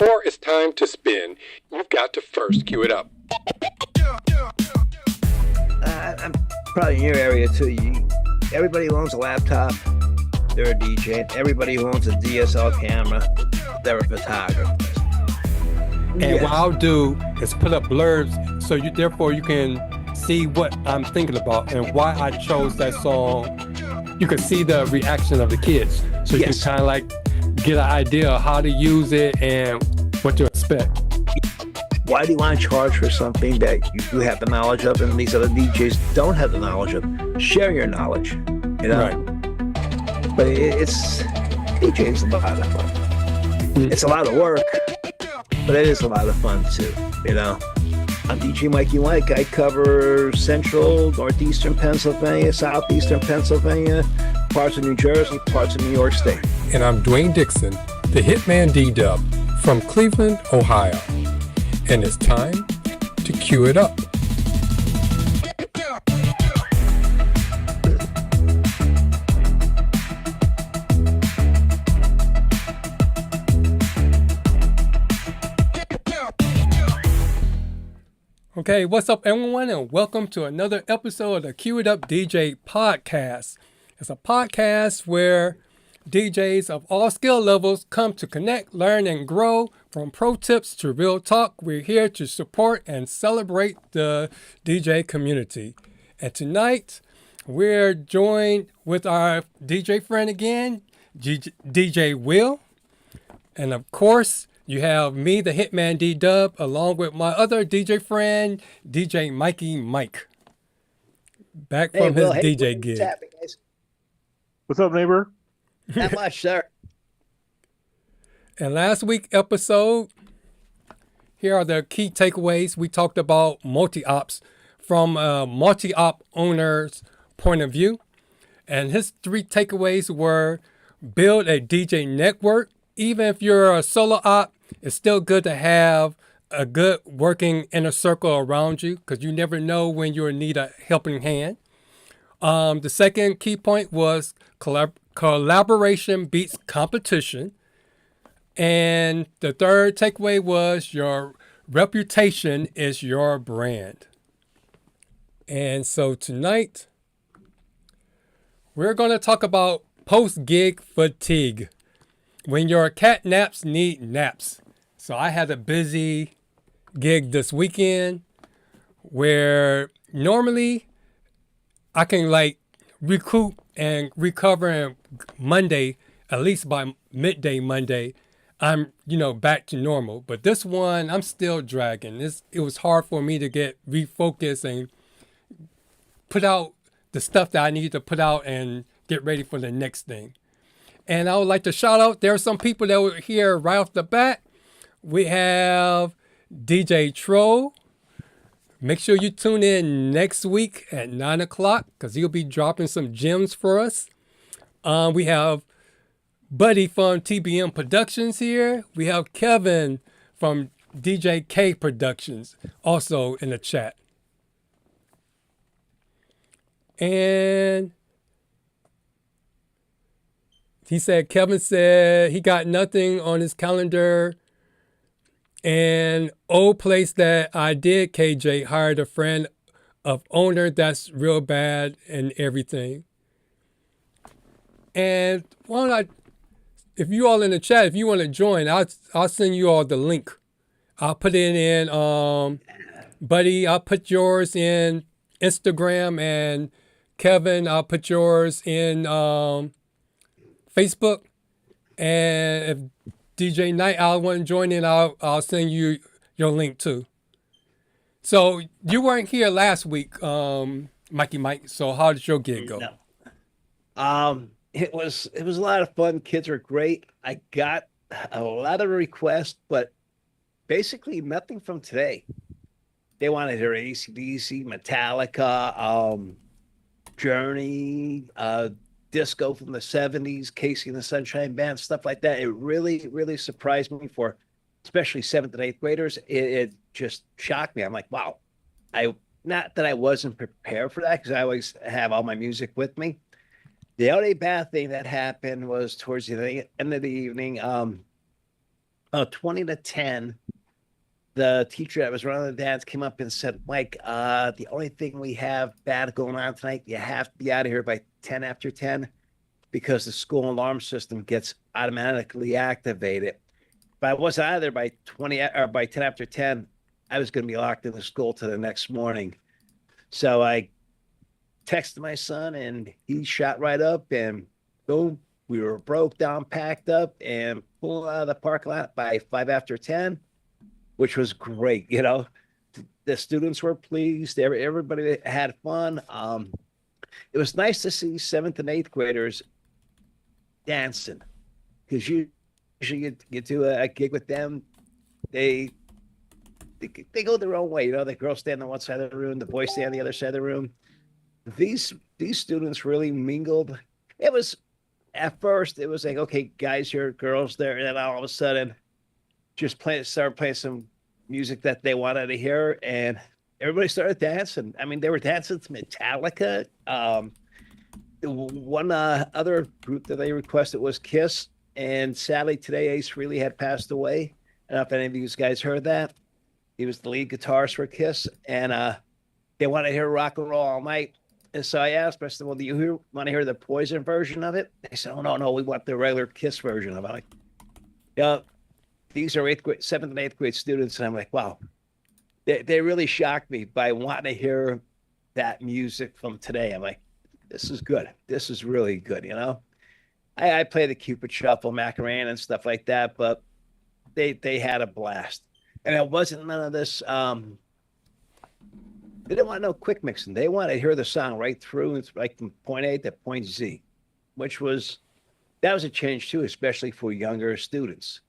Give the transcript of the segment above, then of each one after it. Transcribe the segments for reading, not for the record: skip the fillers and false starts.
before it's time to spin, you've got to first cue it up. I'm probably in your area too. Everybody who owns a laptop, they're a DJ. Everybody who owns a DSL camera, they're a photographer. And what I'll do is put up blurbs so therefore you can see what I'm thinking about and why I chose that song. You can see the reaction of the kids. So you can kind of like get an idea of how to use it and what to expect. Why do you want to charge for something that you have the knowledge of and these other DJs don't have the knowledge of? Share your knowledge, you know? Right. But it's DJing's a lot of fun. It's a lot of work, but it is a lot of fun too, you know? I'm DJ Mikey Mike. I cover central, northeastern Pennsylvania, southeastern Pennsylvania, parts of New Jersey, parts of New York State. And I'm Dwayne Dixon, the Hitman DDub from Cleveland, Ohio. And it's time to cue it up. Okay, what's up everyone, and welcome to another episode of the Cue It Up DJ podcast. It's a podcast where DJs of all skill levels come to connect, learn, and grow. From pro tips to real talk, we're here to support and celebrate the DJ community. And tonight, we're joined with our DJ friend again, DJ Will. And of course, you have me, the Hitman DDub, along with my other DJ friend, DJ Mikey Mike. Back from his DJ gig. What's up, neighbor? Not much, sir. And last week's episode, here are the key takeaways. We talked about multi-ops from a multi-op owner's point of view. And his three takeaways were build a DJ network. Even if you're a solo op, it's still good to have a good working inner circle around you because you never know when you'll need a helping hand. The second key point was collaboration beats competition. And the third takeaway was your reputation is your brand. And so tonight, we're going to talk about post-gig fatigue. When your cat naps need naps. So I had a busy gig this weekend where normally I can like recoup and recover on Monday, at least by midday Monday, I'm, back to normal. But this one, I'm still dragging. It was hard for me to get refocused and put out the stuff that I need to put out and get ready for the next thing. And I would like to shout out, there are some people that were here right off the bat. We have DJ Troll. Make sure you tune in next week at 9 o'clock because he'll be dropping some gems for us. We have Buddy from TBM Productions here. We have Kevin from DJ K Productions also in the chat. And Kevin said he got nothing on his calendar. And old place that I did, KJ, hired a friend of owner that's real bad and everything. And if you all in the chat, if you want to join, I'll send you all the link. I'll put it in, Buddy, I'll put yours in Instagram, and Kevin, I'll put yours in Facebook. And if DJ Night Owl want to join in, I'll send you your link too. So you weren't here last week, Mikey Mike. So how did your gig go? No. It was a lot of fun. Kids were great. I got a lot of requests, but basically nothing from today. They wanted to hear AC/DC, Metallica, Journey, disco from the 70s, Casey and the Sunshine Band, stuff like that. It really, really surprised me for especially 7th and 8th graders. It just shocked me. I'm like, wow. Not that I wasn't prepared for that because I always have all my music with me. The only bad thing that happened was towards the end of the evening, 20 to 10, the teacher that was running the dance came up and said, Mike, the only thing we have bad going on tonight, you have to be out of here by 10 after 10 because the school alarm system gets automatically activated. If I wasn't out of there by 20 or by 10 after 10, I was going to be locked in the school till the next morning. So I texted my son and he shot right up and boom, we were broke down, packed up, and pulled out of the parking lot by 5 after 10, which was great. The students were pleased. Everybody had fun. It was nice to see seventh and eighth graders dancing because usually you do a gig with them. They go their own way. The girls stand on one side of the room, the boys stand on the other side of the room. These students really mingled. It was at first it was like, okay, guys here, girls there, and then all of a sudden started playing some music that they wanted to hear, and everybody started dancing. I mean, they were dancing to Metallica. One other group that they requested was Kiss, and sadly today Ace Frehley had passed away. I don't know if any of you guys heard that. He was the lead guitarist for Kiss, and they wanted to hear rock and roll all night. And so I asked, I said, well, do you want to hear the Poison version of it? They said, oh, no, we want the regular Kiss version of it. I'm like, yeah, these are seventh and eighth grade students. And I'm like, wow, they really shocked me by wanting to hear that music from today. I'm like, this is good. This is really good, I play the Cupid Shuffle, Macarena, and stuff like that, but they had a blast. And it wasn't none of this. They didn't want no quick mixing. They wanted to hear the song right through. It's like from point A to point Z, that was a change too, especially for younger students.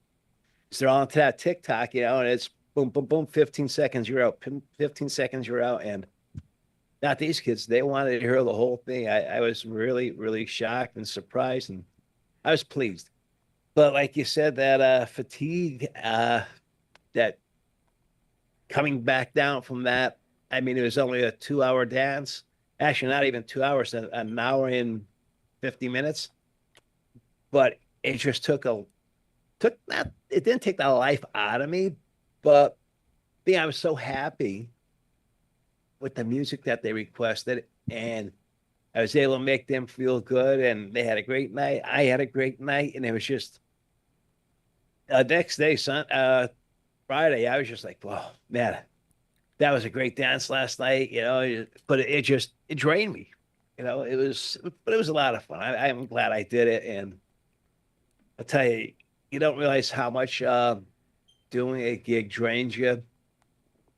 So they're on to that TikTok, and it's boom, boom, boom, 15 seconds, you're out. 15 seconds, you're out. And not these kids. They wanted to hear the whole thing. I was really, really shocked and surprised, and I was pleased. But like you said, that fatigue, that coming back down from that, I mean, it was only a 2-hour dance. Actually, not even 2 hours, an hour and 50 minutes. But it just it didn't take the life out of me, but I was so happy with the music that they requested, and I was able to make them feel good, and they had a great night. I had a great night, and it was just next day, Friday, I was just like, wow, man, that was a great dance last night, but it drained me. But it was a lot of fun. I'm glad I did it. And I'll tell you, you don't realize how much doing a gig drains you.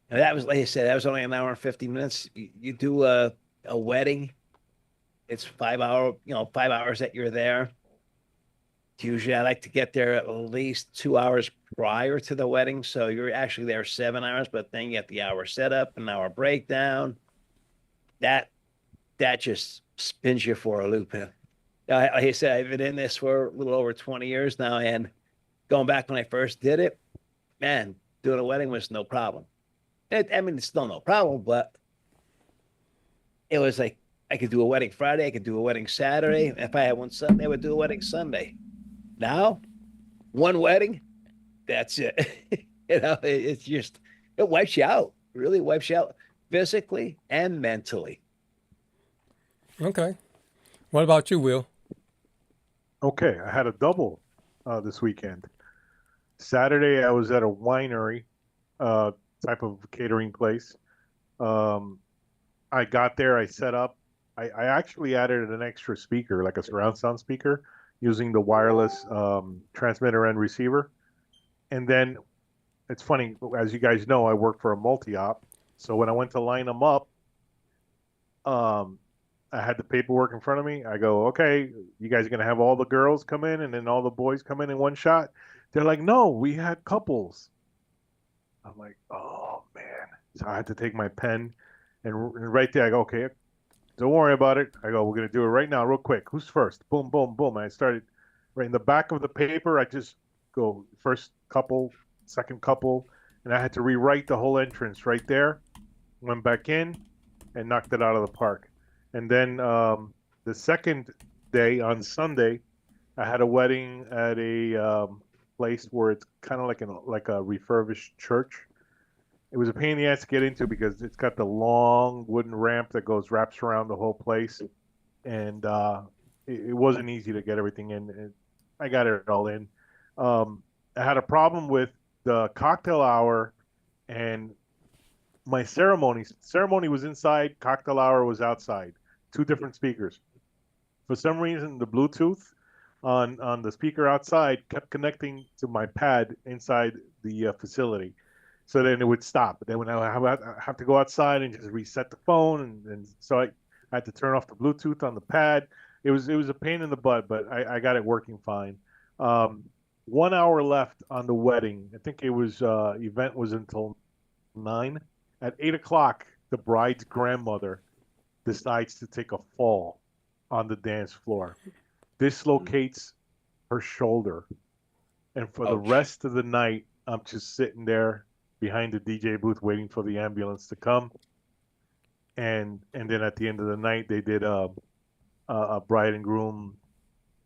And that was, like I said, that was only an hour and 50 minutes. You do a wedding, it's 5 hours that you're there. Usually I like to get there at least 2 hours prior to the wedding. So you're actually there 7 hours, but then you get the hour setup, an hour breakdown. That just spins you for a loop. Like I said, I've been in this for a little over 20 years now. And going back when I first did it, man, doing a wedding was no problem. It's still no problem, but it was like I could do a wedding Friday. I could do a wedding Saturday. If I had one Sunday, I would do a wedding Sunday. Now, one wedding, that's it. It's just, it wipes you out, really wipes you out physically and mentally. Okay. What about you, Will? Okay, I had a double this weekend. Saturday, I was at a winery type of catering place. I got there, I set up. I actually added an extra speaker, like a surround sound speaker, using the wireless transmitter and receiver. And then it's funny, as you guys know, I work for a multi-op. So when I went to line them up, I had the paperwork in front of me. I go, okay, you guys are going to have all the girls come in and then all the boys come in one shot? They're like, no, we had couples. I'm like, oh, man. So I had to take my pen and right there I go, okay, don't worry about it. I go, we're going to do it right now, real quick. Who's first? Boom, boom, boom. And I started right in the back of the paper. I just go first couple, second couple. And I had to rewrite the whole entrance right there. Went back in and knocked it out of the park. And then the second day on Sunday, I had a wedding at a place where it's kind of like a refurbished church. It was a pain in the ass to get into because it's got the long wooden ramp that wraps around the whole place, and it wasn't easy to get everything in. And I got it all in. I had a problem with the cocktail hour and my ceremony. Ceremony was inside, cocktail hour was outside. Two different speakers. For some reason, the Bluetooth on the speaker outside kept connecting to my pad inside the facility. So then it would stop. But then when I have to go outside and just reset the phone, and so I had to turn off the Bluetooth on the pad. It was a pain in the butt, but I got it working fine. 1 hour left on the wedding. I think it was event was until 9. At 8 o'clock, the bride's grandmother decides to take a fall on the dance floor, dislocates her shoulder, and for the rest of the night, I'm just sitting there behind the DJ booth waiting for the ambulance to come. And then at the end of the night, they did a bride and groom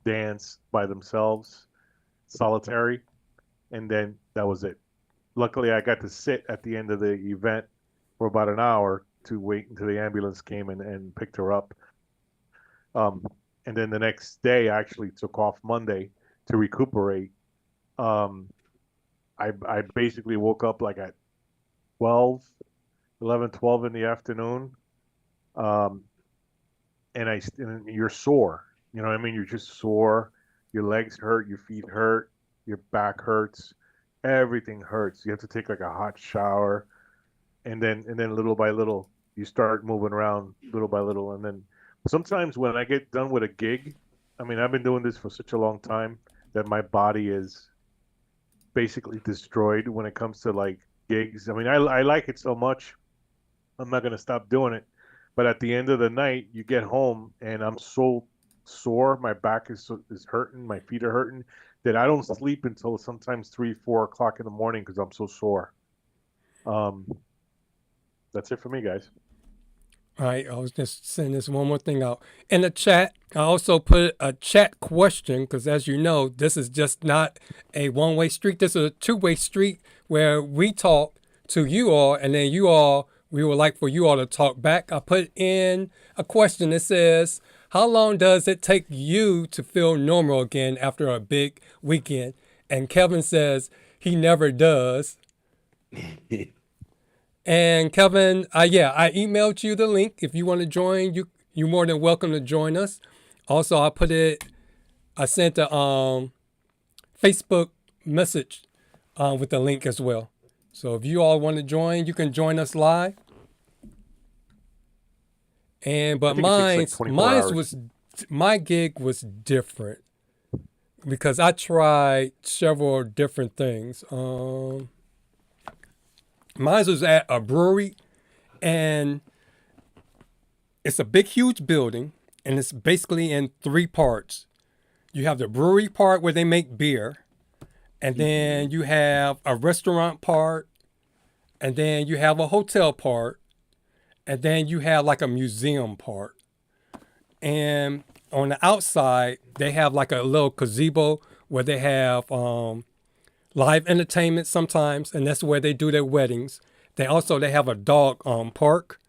dance by themselves, solitary, and then that was it. Luckily, I got to sit at the end of the event for about an hour to wait until the ambulance came and picked her up. And then the next day, I actually took off Monday to recuperate. I basically woke up like at 12 in the afternoon. And you're sore. You know what I mean? You're just sore. Your legs hurt. Your feet hurt. Your back hurts. Everything hurts. You have to take like a hot shower. And then little by little, you start moving around little by little. And then sometimes when I get done with a gig, I mean, I've been doing this for such a long time that my body is basically destroyed when it comes to like gigs. I mean, I like it so much, I'm not going to stop doing it. But at the end of the night, you get home and I'm so sore. My back is hurting. My feet are hurting that I don't sleep until sometimes 3, 4 o'clock in the morning because I'm so sore. That's it for me, guys. All right, I was just sending this one more thing out. In the chat, I also put a chat question because, as you know, this is just not a one-way street. This is a two-way street where we talk to you all, and then we would like for you all to talk back. I put in a question that says, how long does it take you to feel normal again after a big weekend? And Kevin says he never does. And Kevin, I emailed you the link. If you want to join, you're more than welcome to join us. Also, I sent a Facebook message with the link as well. So if you all want to join, you can join us live. But my gig was different because I tried several different things. Mine was at a brewery, and it's a big, huge building, and it's basically in 3 parts. You have the brewery part where they make beer, and then you have a restaurant part, and then you have a hotel part, and then you have like a museum part. And on the outside, they have like a little gazebo where they have live entertainment sometimes, and that's where they do their weddings. They have a dog park,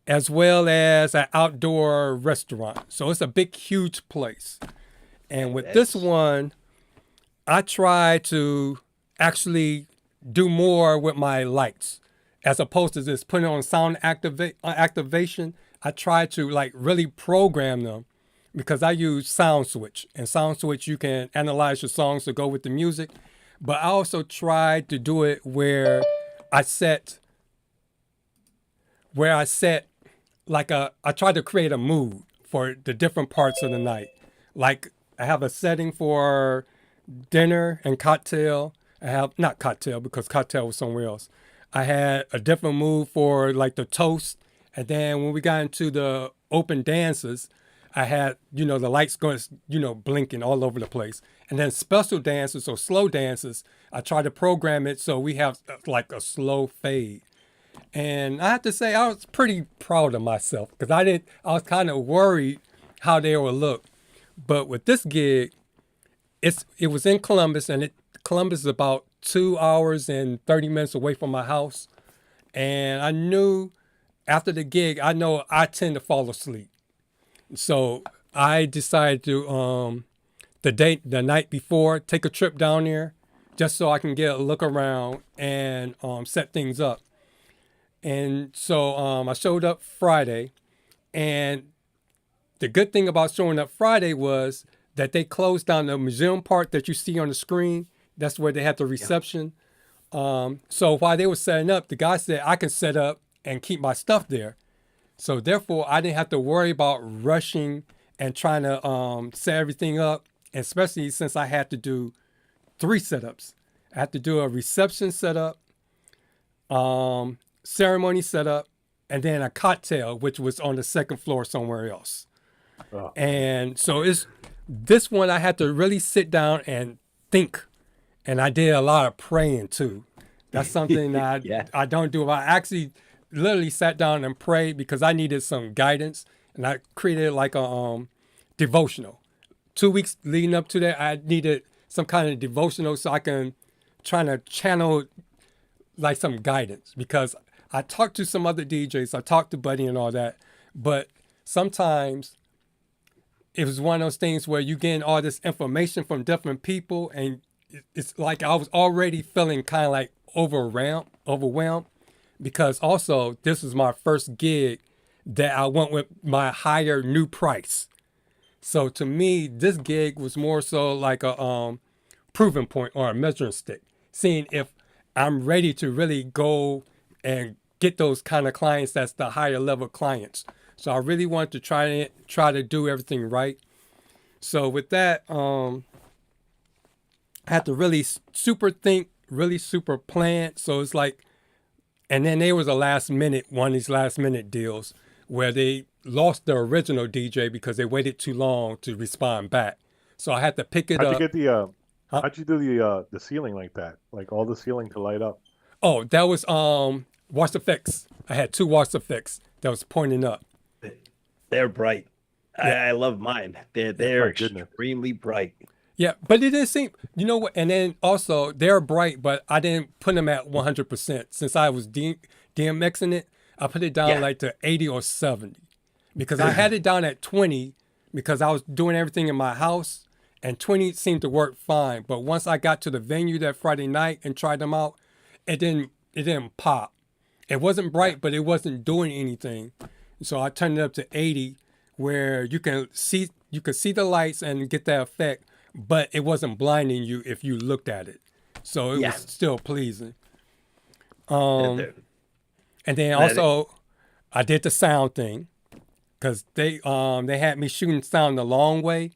as well as an outdoor restaurant. So it's a big, huge place. And with this one, I try to actually do more with my lights, as opposed to just putting on sound activation. I try to like really program them because I use Sound Switch. And Sound Switch, you can analyze your songs to go with the music. But I also tried to do it where I tried to create a mood for the different parts of the night. Like I have a setting for dinner and cocktail. I have, not cocktail because cocktail was somewhere else. I had a different mood for like the toast. And then when we got into the open dances, I had, the lights going, blinking all over the place. And then special dances or slow dances, I try to program it so we have like a slow fade. And I have to say, I was pretty proud of myself because I was kind of worried how they would look. But with this gig, it was in Columbus, and Columbus is about 2 hours and 30 minutes away from my house. And I knew after the gig, I know I tend to fall asleep. So I decided to, the night before, take a trip down there just so I can get a look around and set things up. And so I showed up Friday, and the good thing about showing up Friday was that they closed down the museum part that you see on the screen. That's where they had the reception. So while they were setting up, the guy said I can set up and keep my stuff there. So therefore, I didn't have to worry about rushing and trying to set everything up, especially since I had to do 3 setups. I had to do a reception setup, ceremony setup, and then a cocktail, which was on the second floor somewhere else. Oh. And so this one I had to really sit down and think. And I did a lot of praying too. That's something that I don't do. I actually literally sat down and prayed because I needed some guidance. And I created like a devotional. 2 weeks leading up to that, I needed some kind of devotional so I can try to channel like some guidance, because I talked to some other DJs, I talked to Buddy and all that, but sometimes it was one of those things where you getting all this information from different people, and it's like I was already feeling kind of like overwhelmed, because also this was my first gig that I went with my higher new price. So to me, this gig was more so like a proving point or a measuring stick, seeing if I'm ready to really go and get those kind of clients that's the higher level clients. So I really wanted to try to do everything right. So with that, I had to really super think, really super plan. So it's like, and then there was one of these last minute deals where they lost the original DJ because they waited too long to respond back. So I had to pick it up. How'd you do the ceiling like that? Like all the ceiling to light up? Oh, that was wash effects. I had 2 wash effects that was pointing up. They're bright. Yeah. I love mine. They're extremely bright. Yeah, but it didn't seem, you know what? And then also they're bright, but I didn't put them at 100% since I was DMXing it. I put it down like to 80 or 70 because I had it down at 20 because I was doing everything in my house, and 20 seemed to work fine. But once I got to the venue that Friday night and tried them out, it didn't pop. It wasn't bright, but it wasn't doing anything. So I turned it up to 80 where you can see the lights and get that effect, but it wasn't blinding you if you looked at it. So it was still pleasing. And then also I did the sound thing because they had me shooting sound the long way.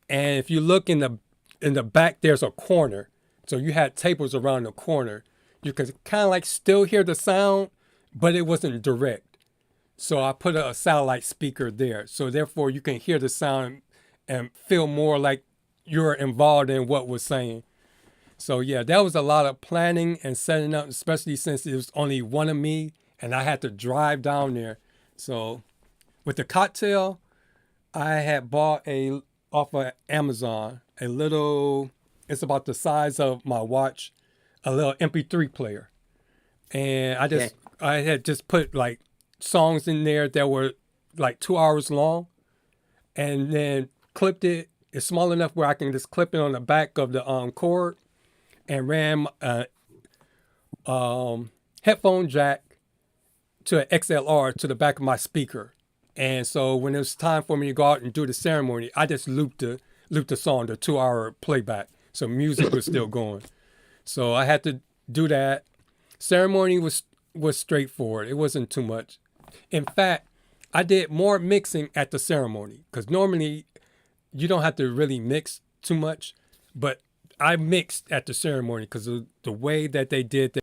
And if you look in the back, there's a corner. So you had tables around the corner. You could kind of like still hear the sound, but it wasn't direct. So I put a satellite speaker there. So therefore you can hear the sound and feel more like you're involved in what was saying. So yeah, that was a lot of planning and setting up, especially since it was only one of me and I had to drive down there. So with the cocktail, I had bought off of Amazon, it's about the size of my watch, a little MP3 player. And I had just put like songs in there that were like 2 hours long and then clipped it. It's small enough where I can just clip it on the back of the cord and ran headphone jack to an XLR to the back of my speaker. And so when it was time for me to go out and do the ceremony, I just looped the song, the 2 hour playback. So music was still going. So I had to do that. Ceremony was straightforward. It wasn't too much. In fact, I did more mixing at the ceremony because normally you don't have to really mix too much, but I mixed at the ceremony because of the way that they did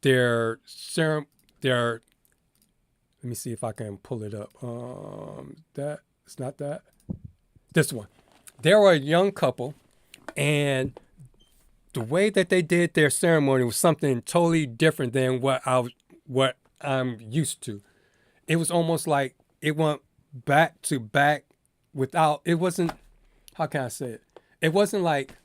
their let me see if I can pull it up. It's not that. This one. They were a young couple, and the way that they did their ceremony was something totally different than what I'm used to. It was almost like it went back to back it wasn't, how can I say it? It wasn't like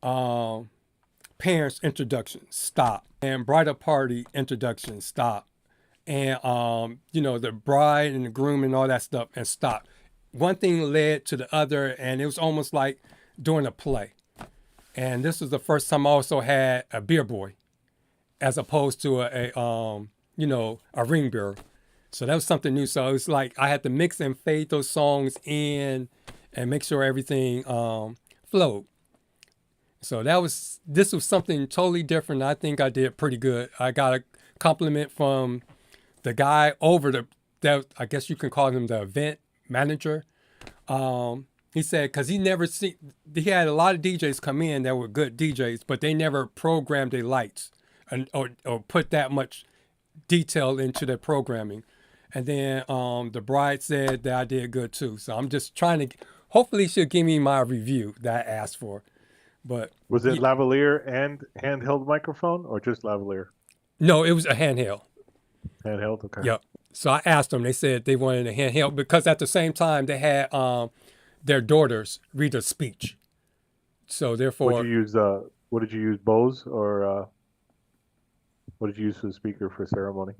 parents introduction, stop. And bridal party introduction, stop. And the bride and the groom and all that stuff, and stop. One thing led to the other, and it was almost like doing a play. And this was the first time I also had a beer boy, as opposed to a ring bearer. So that was something new. So it was like I had to mix and fade those songs in and make sure everything flowed. So this was something totally different. I think I did pretty good. I got a compliment from the guy over I guess you can call him the event manager. He said, because he had a lot of DJs come in that were good DJs, but they never programmed their lights or put that much detail into their programming. And then the bride said that I did good too. So I'm just trying to, hopefully she'll give me my review that I asked for. But was it lavalier and handheld microphone, or just lavalier? No, it was a handheld. Handheld, okay. Yep. So I asked them, they said they wanted a handheld because at the same time they had their daughters read a speech. So therefore, what did you use, Bose, or what did you use for the speaker for ceremony?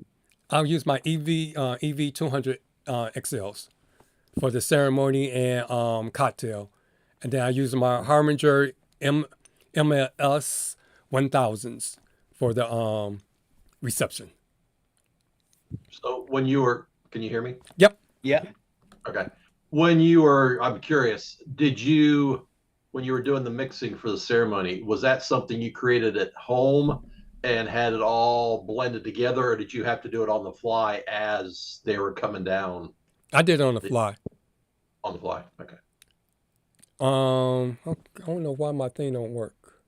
I'll use my EV 200 XLs for the ceremony and cocktail. And then I use my Harminger MLS 1000s for the reception. So can you hear me? Yep. Yeah. Okay. I'm curious, when you were doing the mixing for the ceremony, was that something you created at home and had it all blended together, or did you have to do it on the fly as they were coming down? I did it on the fly. On the fly. Okay. I don't know why my thing don't work.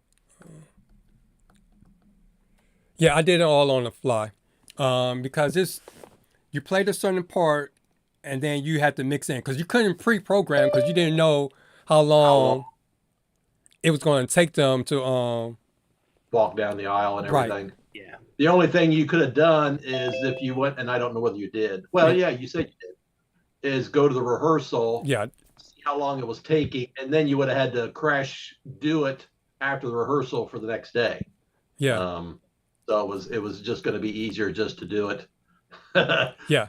Yeah, I did it all on the fly. Because you played a certain part and then you had to mix in, because you couldn't pre-program because you didn't know how long it was going to take them to walk down the aisle and everything. Right. Yeah. The only thing you could have done is if you went, and I don't know whether you did. Well, yeah, you said you did. Is go to the rehearsal. Yeah. See how long it was taking, and then you would have had to do it after the rehearsal for the next day. Yeah. So it was just going to be easier just to do it. Yeah.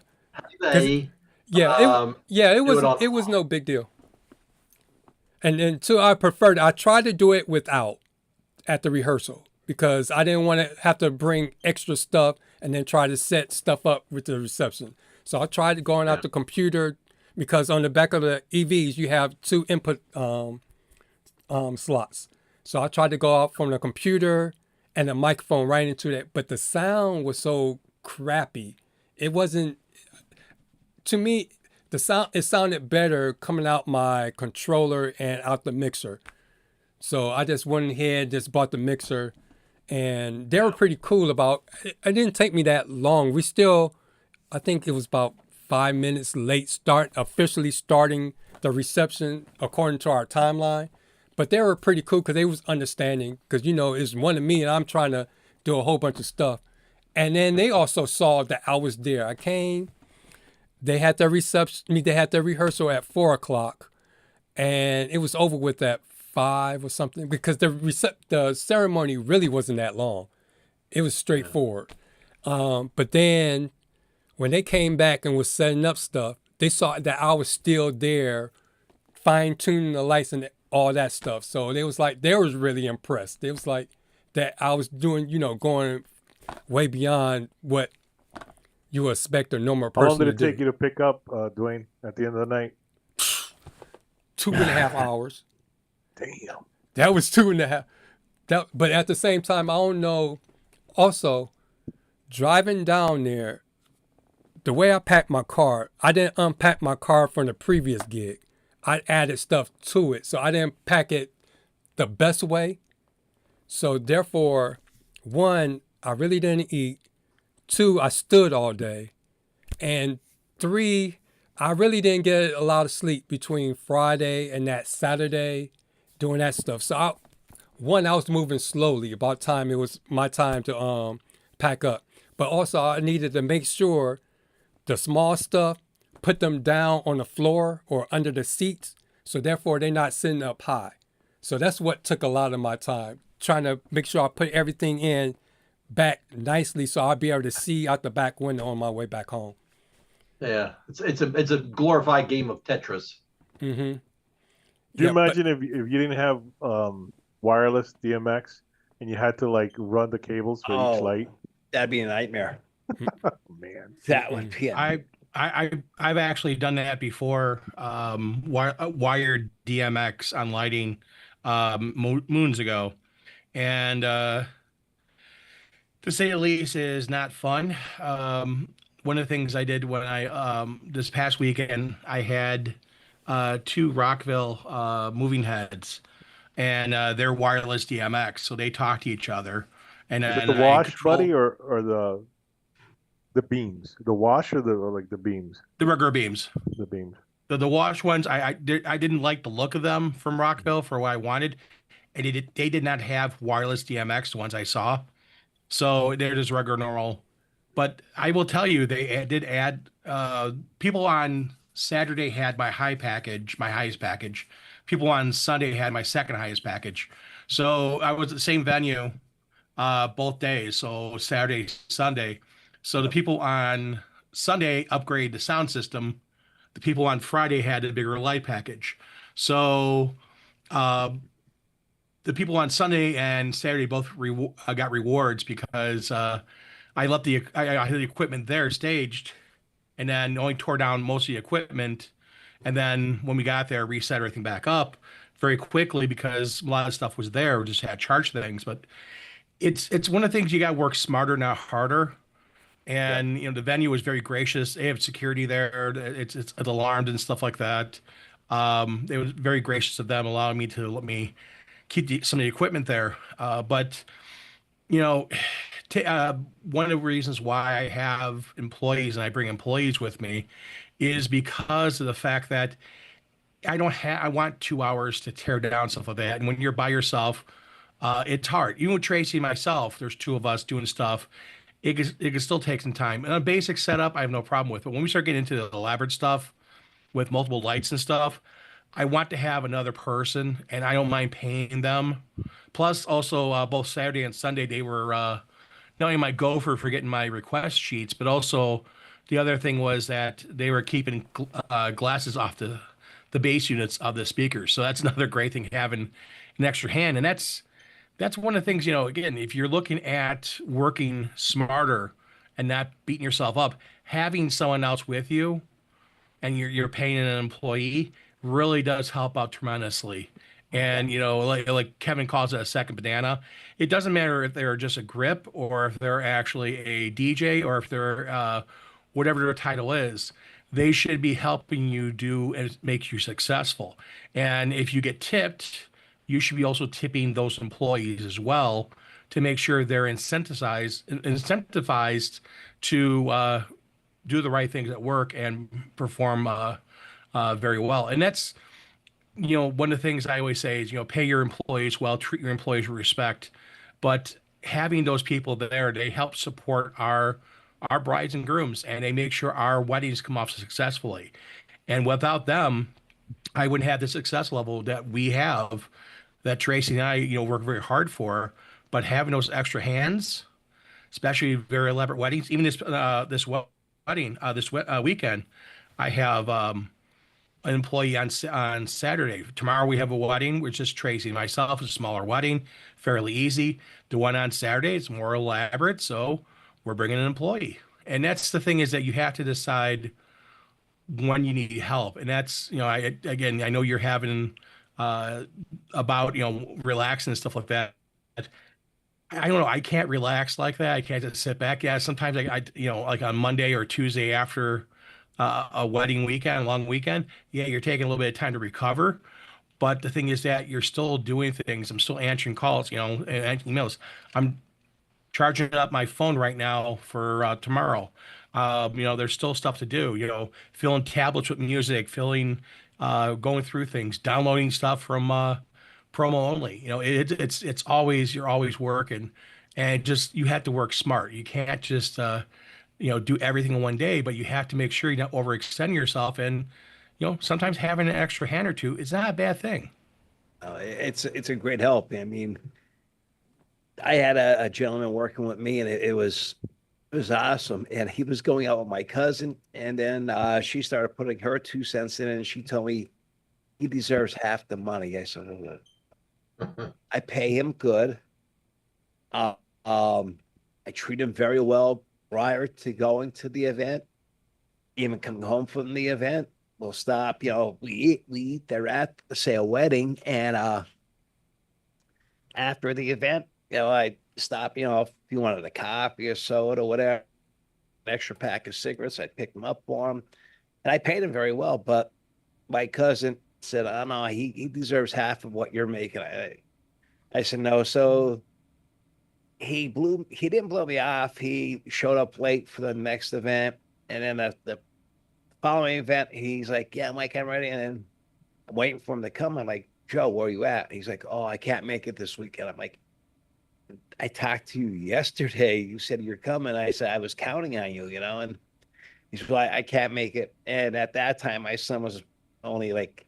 It was no big deal. And then too, I tried to do it without at the rehearsal because I didn't want to have to bring extra stuff and then try to set stuff up with the reception. So I tried going out the computer, because on the back of the EVs you have 2 input slots. So I tried to go out from the computer and the microphone right into that, but the sound was so crappy. It wasn't, to me, it sounded better coming out my controller and out the mixer. So I just went ahead, just bought the mixer, and they were pretty cool about it. It didn't take me that long. I think it was about 5 minutes late officially starting the reception according to our timeline. But they were pretty cool because they was understanding, because, it's one of me and I'm trying to do a whole bunch of stuff. And then they also saw that I was there. I came, they had their rehearsal at 4:00, and it was over with at 5 or something, because the ceremony really wasn't that long. It was straightforward. But then when they came back and was setting up stuff, they saw that I was still there, fine-tuning the lights and all that stuff. So they was really impressed. They was like that I was doing, going way beyond what you would expect a normal person to do. How long did it take you to pick up, Dwayne, at the end of the night? 2.5 hours. Damn. That was 2.5. But at the same time, I don't know. Also, driving down there, the way I packed my car, I didn't unpack my car from the previous gig. I added stuff to it, so I didn't pack it the best way. So therefore, 1, I really didn't eat. 2, I stood all day. And 3, I really didn't get a lot of sleep between Friday and that Saturday doing that stuff. So I was moving slowly. About time it was my time to pack up. But also I needed to make sure the small stuff, put them down on the floor or under the seats. So therefore they're not sitting up high. So that's what took a lot of my time, trying to make sure I put everything in back nicely so I'll be able to see out the back window on my way back home. Yeah, it's a glorified game of Tetris. Mm-hmm. Do you imagine if you didn't have wireless DMX and you had to like run the cables for each light? That'd be a nightmare. Oh, man, That would be. I've actually done that before. Wired DMX on lighting moons ago, and to say the least, is not fun. One of the things I did when I this past weekend, I had two Rockville moving heads, and they're wireless DMX, so they talk to each other. And is it the wash, buddy, or the beams? The wash or the beams? The regular beams. The beams. The wash ones, I didn't like the look of them from Rockville for what I wanted, and they did not have wireless DMX, the ones I saw, so they're just regular normal. But I will tell you, they did add people on Saturday had my highest package. People on Sunday had my second highest package. So I was at the same venue both days, so Saturday, Sunday. So the people on Sunday upgraded the sound system. The people on Friday had a bigger light package. So the people on Sunday and Saturday both got rewards because I had the equipment there staged, and then only tore down most of the equipment. And then when we got there, reset everything back up very quickly because a lot of stuff was there. We just had charged things. But it's one of the things you got to work smarter, not harder. And the venue was very gracious. They have security there. It's alarmed and stuff like that. It was very gracious of them, allowing me to let me keep some of the equipment there. But one of the reasons why I have employees and I bring employees with me is because of the fact that I want 2 hours to tear down stuff like that. And when you're by yourself, it's hard. Even with Tracy and myself, there's two of us doing stuff. It can still take some time. And a basic setup, I have no problem with. But when we start getting into the elaborate stuff with multiple lights and stuff, I want to have another person, and I don't mind paying them. Plus, also, both Saturday and Sunday, they were not only my gopher for getting my request sheets, but also the other thing was that they were keeping glasses off the bass units of the speakers. So that's another great thing, having an extra hand. And that's one of the things, again, if you're looking at working smarter and not beating yourself up, having someone else with you and you're paying an employee really does help out tremendously. And, like Kevin calls it a second banana. It doesn't matter if they're just a grip or if they're actually a DJ or if they're whatever their title is. They should be helping you do and make you successful. And if you get tipped, you should be also tipping those employees as well to make sure they're incentivized to do the right things at work and perform very well. And that's, one of the things I always say is, pay your employees well, treat your employees with respect. But having those people there, they help support our brides and grooms, and they make sure our weddings come off successfully. And without them, I wouldn't have the success level that we have, that Tracy and I, work very hard for. But having those extra hands, especially very elaborate weddings, even this wedding this weekend, I have an employee on Saturday. Tomorrow we have a wedding, which is Tracy and myself. It's a smaller wedding, fairly easy. The one on Saturday is more elaborate, so we're bringing an employee. And that's the thing, is that you have to decide when you need help. And that's, I know you're having about, relaxing and stuff like that. I don't know. I can't relax like that. I can't just sit back. Yeah, sometimes I like on Monday or Tuesday after a wedding weekend, long weekend, you're taking a little bit of time to recover. But the thing is that you're still doing things. I'm still answering calls, and emails. I'm charging up my phone right now for tomorrow. There's still stuff to do, filling tablets with music, going through things, downloading stuff from promo only. It's always, you're always working, and just, you have to work smart. You can't just, do everything in one day, but you have to make sure you're not overextending yourself. And, sometimes having an extra hand or two is not a bad thing. It's a great help. I mean, I had a gentleman working with me, and it was awesome. And he was going out with my cousin, and then she started putting her 2 cents in, and she told me he deserves half the money. I said, I pay him good. Uh, I treat him very well prior to going to the event. Even coming home from the event, we'll stop. We eat there at say a wedding, and after the event, I stop. If you wanted a coffee or soda, whatever, an extra pack of cigarettes, I pick them up for him, and I paid him very well. But my cousin said, "Oh no, he deserves half of what you're making." I said no. So he didn't blow me off. He showed up late for the next event, and then the following event, he's like, "Yeah, Mike, I'm ready." And then I'm waiting for him to come. I'm like, "Joe, where are you at?" He's like, "Oh, I can't make it this weekend." I'm like, "I talked to you yesterday. You said you're coming." I said, "I was counting on you, And he's like, "I can't make it." And at that time, my son was only like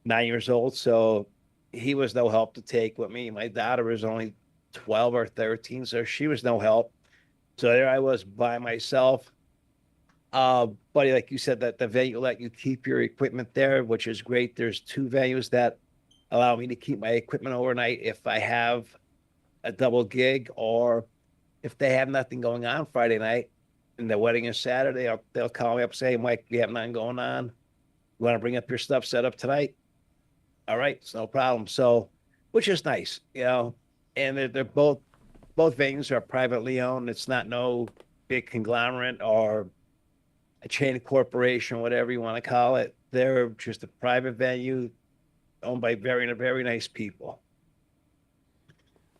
9 years old, so he was no help to take with me. My daughter was only 12 or 13, so she was no help. So there I was by myself. Buddy, like you said, that the venue let you keep your equipment there, which is great. There's 2 venues that allow me to keep my equipment overnight if I have a double gig, or if they have nothing going on Friday night and the wedding is Saturday, they'll call me up and say, "Hey, Mike, we have nothing going on. You want to bring up your stuff set up tonight?" All right, it's no problem. So, which is nice, and they're both venues are privately owned. It's not no big conglomerate or a chain corporation, whatever you want to call it. They're just a private venue owned by very nice people.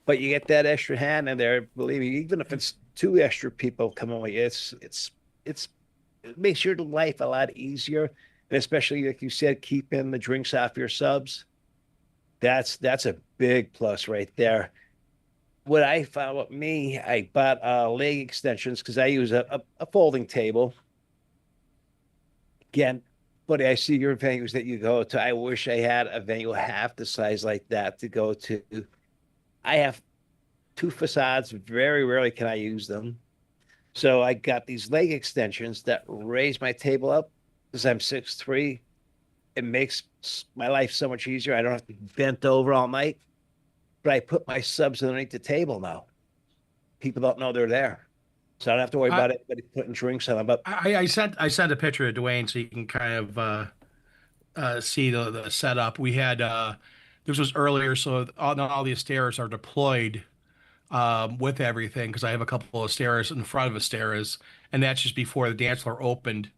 But you get that extra hand in there, believe me, even if it's 2 extra people coming with you, it makes your life a lot easier. And especially like you said, keeping the drinks off your subs. That's a big plus right there. What I found with me, I bought leg extensions because I use a folding table. Again, but I see your venues that you go to. I wish I had a venue half the size like that to go to. I have 2 facades. Very rarely can I use them. So I got these leg extensions that raise my table up because I'm 6'3". It makes my life so much easier. I don't have to be bent over all night. But I put my subs underneath the table now. People don't know they're there. So I don't have to worry about anybody putting drinks on them. But I sent a picture to Dwayne so you can kind of see the setup. We had this was earlier, so all these stairs are deployed with everything because I have a couple of stairs in front of the stairs, and that's just before the dance floor opened.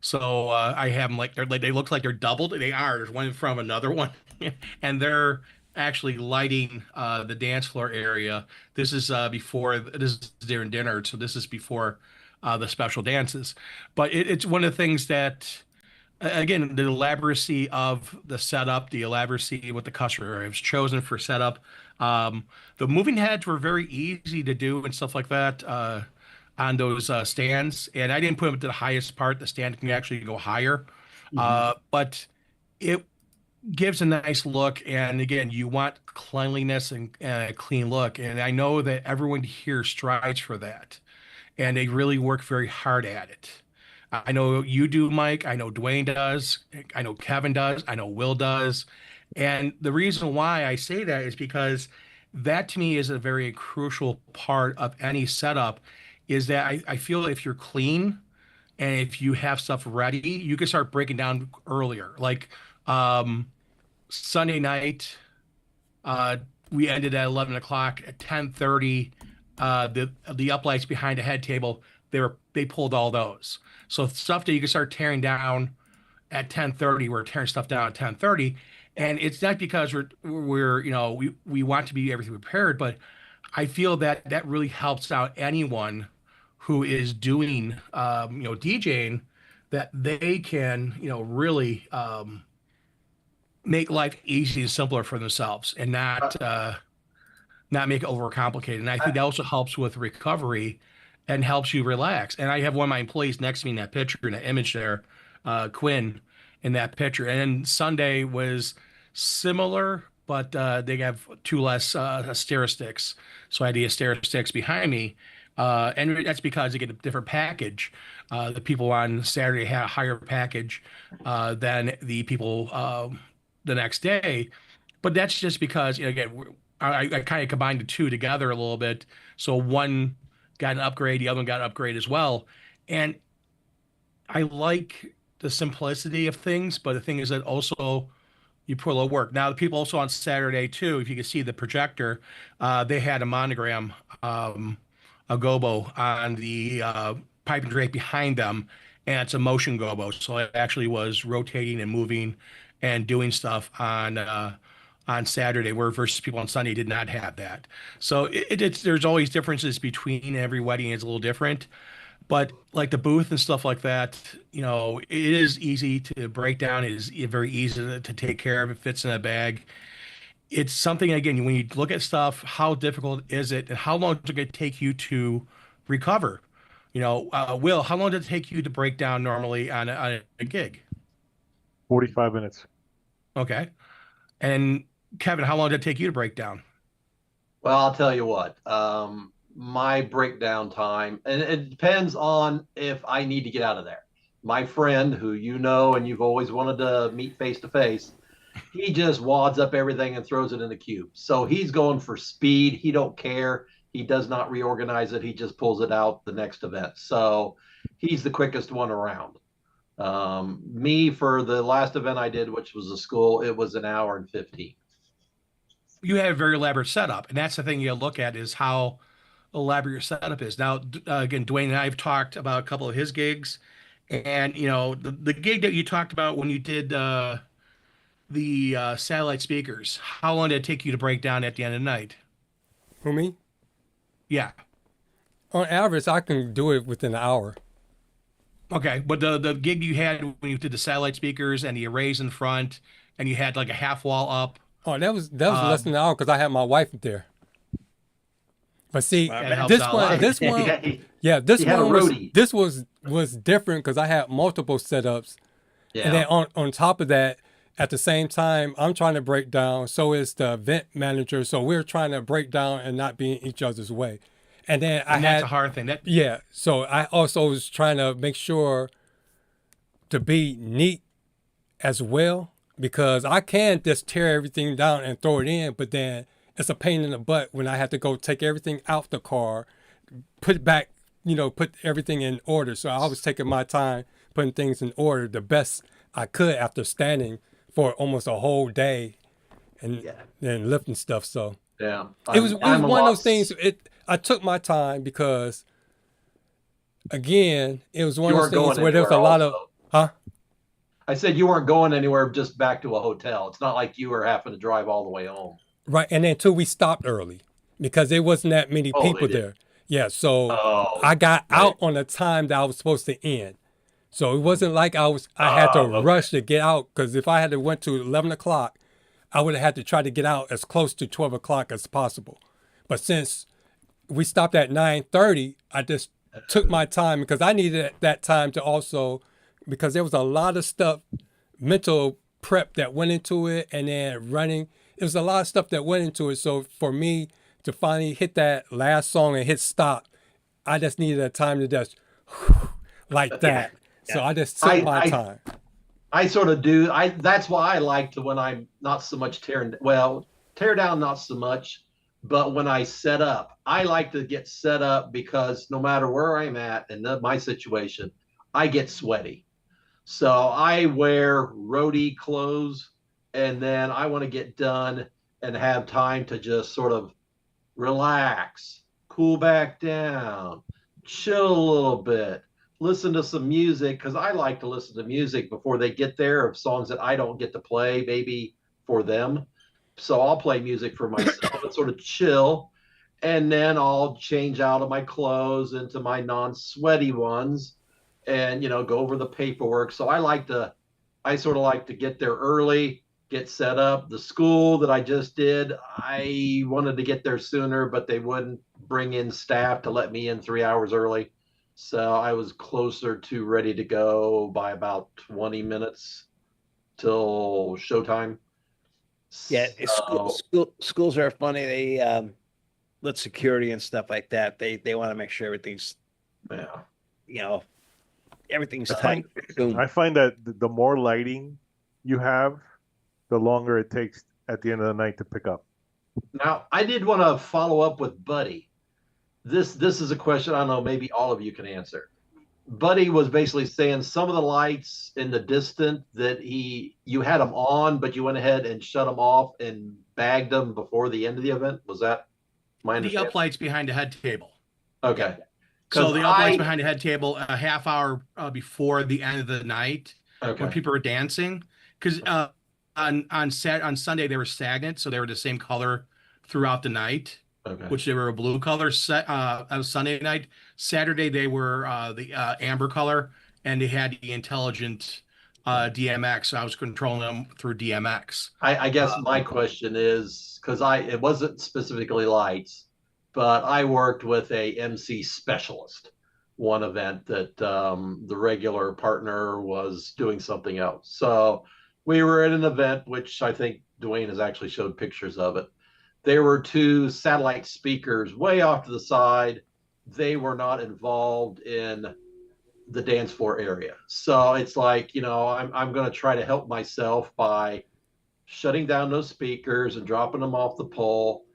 So I have them they look like they're doubled. They are. There's one in front of another one, and they're actually lighting the dance floor area. This is during dinner, so this is before the special dances. But it's one of the things that, again, the elaboracy of the setup, the elaboracy what the customer has chosen for setup. The moving heads were very easy to do and stuff like that on those stands. And I didn't put them to the highest part. The stand can actually go higher. But it gives a nice look. And again, you want cleanliness and a clean look. And I know that everyone here strives for that. And they really work very hard at it. I know you do, Mike. I know Dwayne does. I know Kevin does. I know Will does. And the reason why I say that is because that to me is a very crucial part of any setup is that I feel if you're clean and if you have stuff ready, you can start breaking down earlier. Like Sunday night, we ended at 11 o'clock. At 10:30, the uplights behind the head table, they pulled all those. So stuff that you can start tearing down at 10:30, we're tearing stuff down at 10:30. And it's not because we want to be everything prepared, but I feel that really helps out anyone who is doing DJing, that they can really make life easy and simpler for themselves and not make it overcomplicated. And I think that also helps with recovery and helps you relax. And I have one of my employees next to me in that picture, in that image there, Quinn, in that picture. And then Sunday was similar, but they have two less stair sticks. So I had to get stair sticks behind me. And that's because they get a different package. The people on Saturday had a higher package than the people the next day. But that's just because, again, I kind of combined the two together a little bit. So one got an upgrade, the other one got an upgrade as well. And I like the simplicity of things, but the thing is that also you put a little work. Now, the people also on Saturday too, if you can see the projector, they had a monogram, a gobo on the pipe and drape behind them, and it's a motion gobo, so it actually was rotating and moving and doing stuff on Saturday, where versus people on Sunday did not have that. So it's there's always differences between every wedding is a little different. But like the booth and stuff like that, it is easy to break down. It is very easy to take care of. It fits in a bag. It's something, again, when you look at stuff, how difficult is it and how long is it going to take you to recover? Will, how long did it take you to break down normally on a gig? 45 minutes. Okay. And Kevin, how long did it take you to break down? Well, I'll tell you what. My breakdown time, and it depends on if I need to get out of there. My friend, who and you've always wanted to meet face to face, he just wads up everything and throws it in the cube. So he's going for speed. He don't care. He does not reorganize it. He just pulls it out the next event. So he's the quickest one around. Me, for the last event I did, which was a school, it was 1 hour and 15. You have a very elaborate setup, and that's the thing you look at is how elaborate your setup is. Now, again, Dwayne and I have talked about a couple of his gigs, and the gig that you talked about when you did the satellite speakers, how long did it take you to break down at the end of the night? For me, Yeah. on average, I can do it within an hour. Okay, but the gig you had when you did the satellite speakers and the arrays in front, and you had like a half wall up. Oh, that was less than an hour because I had my wife there. But see, That helps this out a one, lot. this one, He yeah, this had a one was roadie. this was different because I had multiple setups, Yeah. and then on top of that, at the same time, I'm trying to break down. So is the event manager. So we're trying to break down and not be in each other's way. And then I And had that's a hard thing. yeah. So I also was trying to make sure to be neat as well because I can just tear everything down and throw it in, but then it's a pain in the butt when I have to go take everything out the car, put it back, put everything in order. So I was taking my time putting things in order the best I could after standing for almost a whole day and lifting stuff. So Yeah. it was one of those things. I took my time because, again, it was one You of weren't those things going where there was a anywhere lot of, also. huh? I said you weren't going anywhere, just back to a hotel. It's not like you were having to drive all the way home. Right, and then too, we stopped early because there wasn't that many Oh, they people did. there. Yeah, so Oh, I got right. out on the time that I was supposed to end. So it wasn't like I had to okay. rush to get out because if I had to went to 11 o'clock, I would have had to try to get out as close to 12 o'clock as possible. But since we stopped at 9:30, I just took my time because I needed that time to also, because there was a lot of stuff, mental prep that went into it, and then running. There was a lot of stuff that went into it. So for me to finally hit that last song and hit stop, I just needed a time to just like that. So I just took my time. I sort of do. That's why I like to, when I'm not so much tear down, not so much, but when I set up, I like to get set up because no matter where I'm at in my situation, I get sweaty. So I wear roadie clothes, and then I want to get done and have time to just sort of relax, cool back down, chill a little bit, listen to some music, because I like to listen to music before they get there of songs that I don't get to play, maybe for them. So I'll play music for myself and sort of chill. And then I'll change out of my clothes into my non-sweaty ones and, go over the paperwork. So I sort of like to get there early, get set up. The school that I just did, I wanted to get there sooner, but they wouldn't bring in staff to let me in 3 hours early. So I was closer to ready to go by about 20 minutes till showtime. Yeah, it's schools are funny. They with security and stuff like that. They want to make sure everything's Yeah. you know everything's I tight. find, Boom. I find that the more lighting you have, the longer it takes at the end of the night to pick up. Now, I did want to follow up with Buddy. This is a question I don't know, maybe all of you can answer. Buddy was basically saying some of the lights in the distant that you had them on, but you went ahead and shut them off and bagged them before the end of the event. Was that my The understanding? uplights behind the head table. Okay. So the uplights behind the head table a half hour before the end of the night Okay. when people were dancing, because on Sunday they were stagnant, so they were the same color throughout the night, Okay. which they were a blue color. On Sunday night, Saturday they were the amber color, and they had the intelligent DMX. So I was controlling them through DMX. I guess my question is because it wasn't specifically lights, but I worked with a MC specialist one event that the regular partner was doing something else. So we were at an event, which I think Dwayne has actually showed pictures of it. There were two satellite speakers way off to the side. They were not involved in the dance floor area. So it's like, I'm going to try to help myself by shutting down those speakers and dropping them off the pole.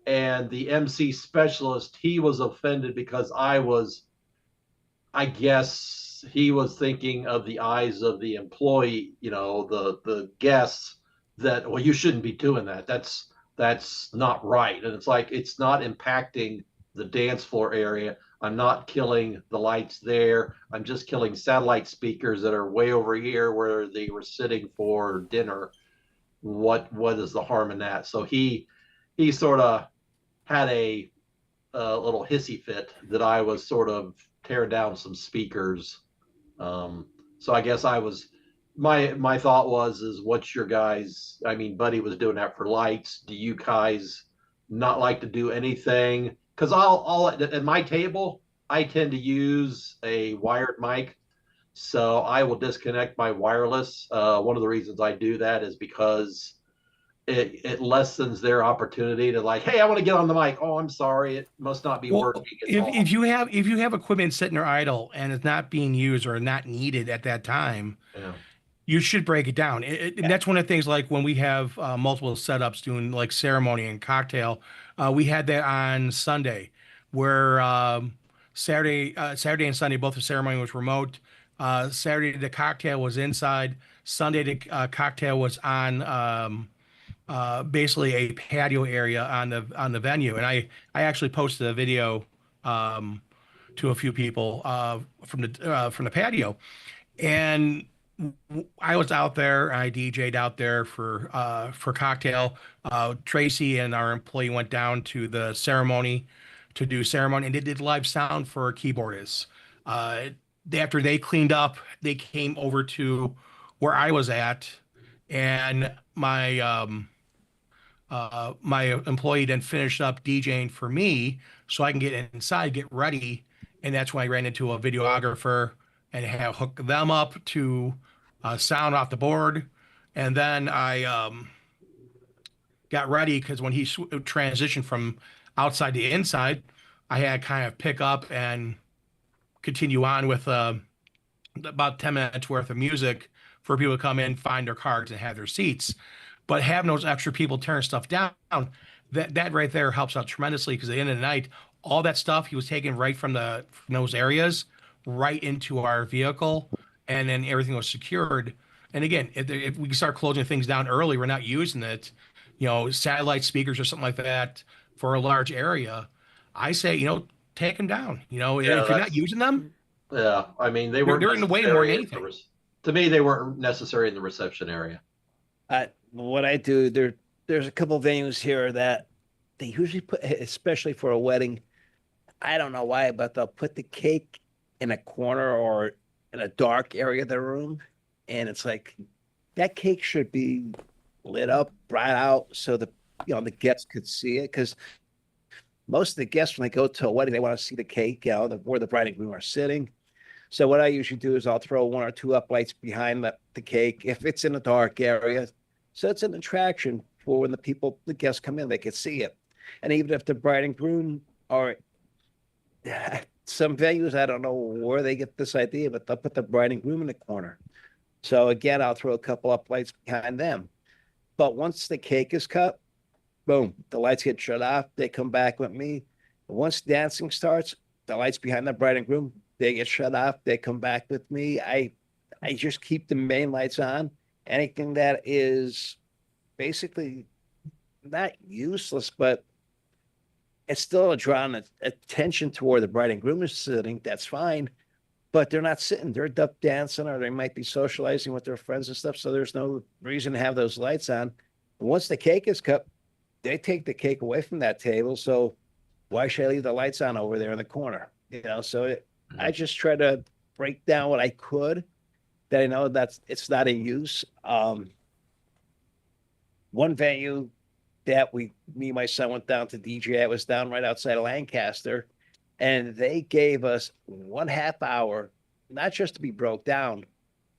And the MC specialist, he was offended because I guess he was thinking of the eyes of the employee, the guests, that, well, you shouldn't be doing that. That's not right. And it's like, it's not impacting the dance floor area. I'm not killing the lights there. I'm just killing satellite speakers that are way over here where they were sitting for dinner. What is the harm in that? So he sort of had a little hissy fit that I was sort of tearing down some speakers. So I guess my thought is what's your guys? I mean, Buddy was doing that for lights. Do you guys not like to do anything? Because I'll at my table, I tend to use a wired mic. So I will disconnect my wireless. One of the reasons I do that is because it lessens their opportunity to like, hey, I want to get on the mic. Oh, I'm sorry, it must not be working. If you have equipment sitting there idle and it's not being used or not needed at that time, you should break it down. And that's one of the things. Like when we have multiple setups doing like ceremony and cocktail, we had that on Sunday, where Saturday and Sunday both the ceremony was remote. Saturday the cocktail was inside. Sunday the cocktail was on basically a patio area on the venue, and I actually posted a video to a few people from the patio, and I was out there. I DJ'd out there for cocktail. Tracy and our employee went down to the ceremony to do ceremony, and they did live sound for keyboardists. After they cleaned up, they came over to where I was at, and my employee then finished up DJing for me so I can get inside, get ready. And that's when I ran into a videographer and have hooked them up to sound off the board. And then I got ready because when he transitioned from outside to inside, I had kind of pick up and continue on with about 10 minutes worth of music for people to come in, find their cards, and have their seats. But having those extra people tearing stuff down, that right there helps out tremendously, because at the end of the night, all that stuff he was taking right from those areas right into our vehicle, and then everything was secured. And again, if we can start closing things down early, we're not using it, satellite speakers or something like that for a large area, I say, take them down. If you're not using them. Yeah, I mean, they're in the way more than anything. To me, they weren't necessary in the reception area. What I do, there's a couple venues here that they usually put, especially for a wedding, I don't know why, but they'll put the cake in a corner or in a dark area of the room. And it's like, that cake should be lit up, brought out so the guests could see it. Because most of the guests, when they go to a wedding, they want to see the cake, where the bride and groom are sitting. So what I usually do is I'll throw one or two uplights behind the cake if it's in a dark area. So it's an attraction for when the guests come in, they could see it. And even if the bride and groom are some venues, I don't know where they get this idea, but they'll put the bride and groom in the corner. So again, I'll throw a couple up lights behind them. But once the cake is cut, boom, the lights get shut off. They come back with me. Once dancing starts, the lights behind the bride and groom, they get shut off. They come back with me. I just keep the main lights on. Anything that is basically not useless, but it's still drawing attention to where the bride and groom is sitting. That's fine, but they're not sitting. They're up dancing, or they might be socializing with their friends and stuff. So there's no reason to have those lights on. And once the cake is cut, they take the cake away from that table. So why should I leave the lights on over there in the corner? So I just try to break down what I could that I know it's not in use. One venue that me and my son went down to DJ, I was down right outside of Lancaster, and they gave us 1/2 hour, not just to be broke down,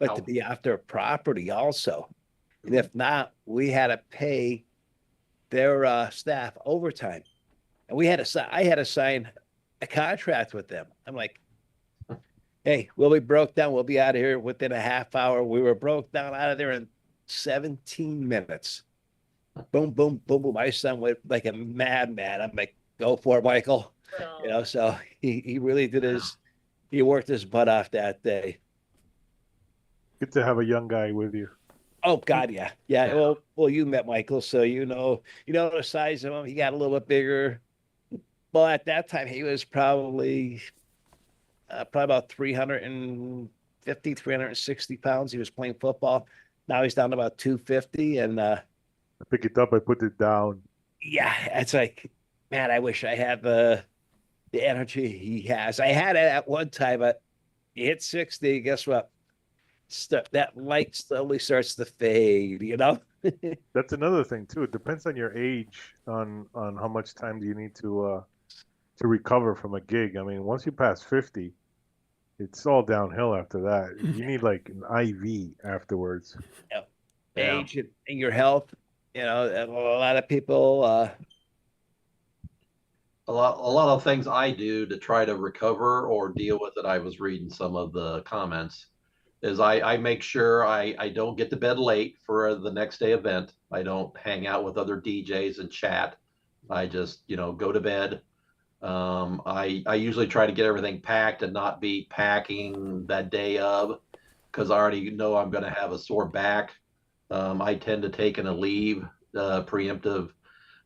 but to be off their property also. And if not, we had to pay their staff overtime. And I had to sign a contract with them. I'm like, hey, we'll be broke down. We'll be out of here within a 1/2 hour. We were broke down out of there in 17 minutes. Boom, boom, boom, boom. My son went like a madman. I'm like, go for it, Michael. So he really he worked his butt off that day. Good to have a young guy with you. Oh God, yeah. Well, you met Michael, so you know the size of him. He got a little bit bigger, but at that time he was probably about 350, 360 pounds. He was playing football. Now he's down to about 250, and I pick it up, I put it down. Yeah, it's like, man, I wish I had the energy he has. I had it at one time, but you hit 60, guess what? That light slowly starts to fade, That's another thing too. It depends on your age, on how much time do you need to recover from a gig. I mean, once you pass 50, it's all downhill after that. You need like an IV afterwards. Age and your health. A lot of people. A lot of things I do to try to recover or deal with it. I was reading some of the comments. Is I make sure I don't get to bed late for the next day event. I don't hang out with other DJs and chat. I just go to bed. I usually try to get everything packed and not be packing that day of, because I already know I'm going to have a sore back. I tend to take a leave, preemptive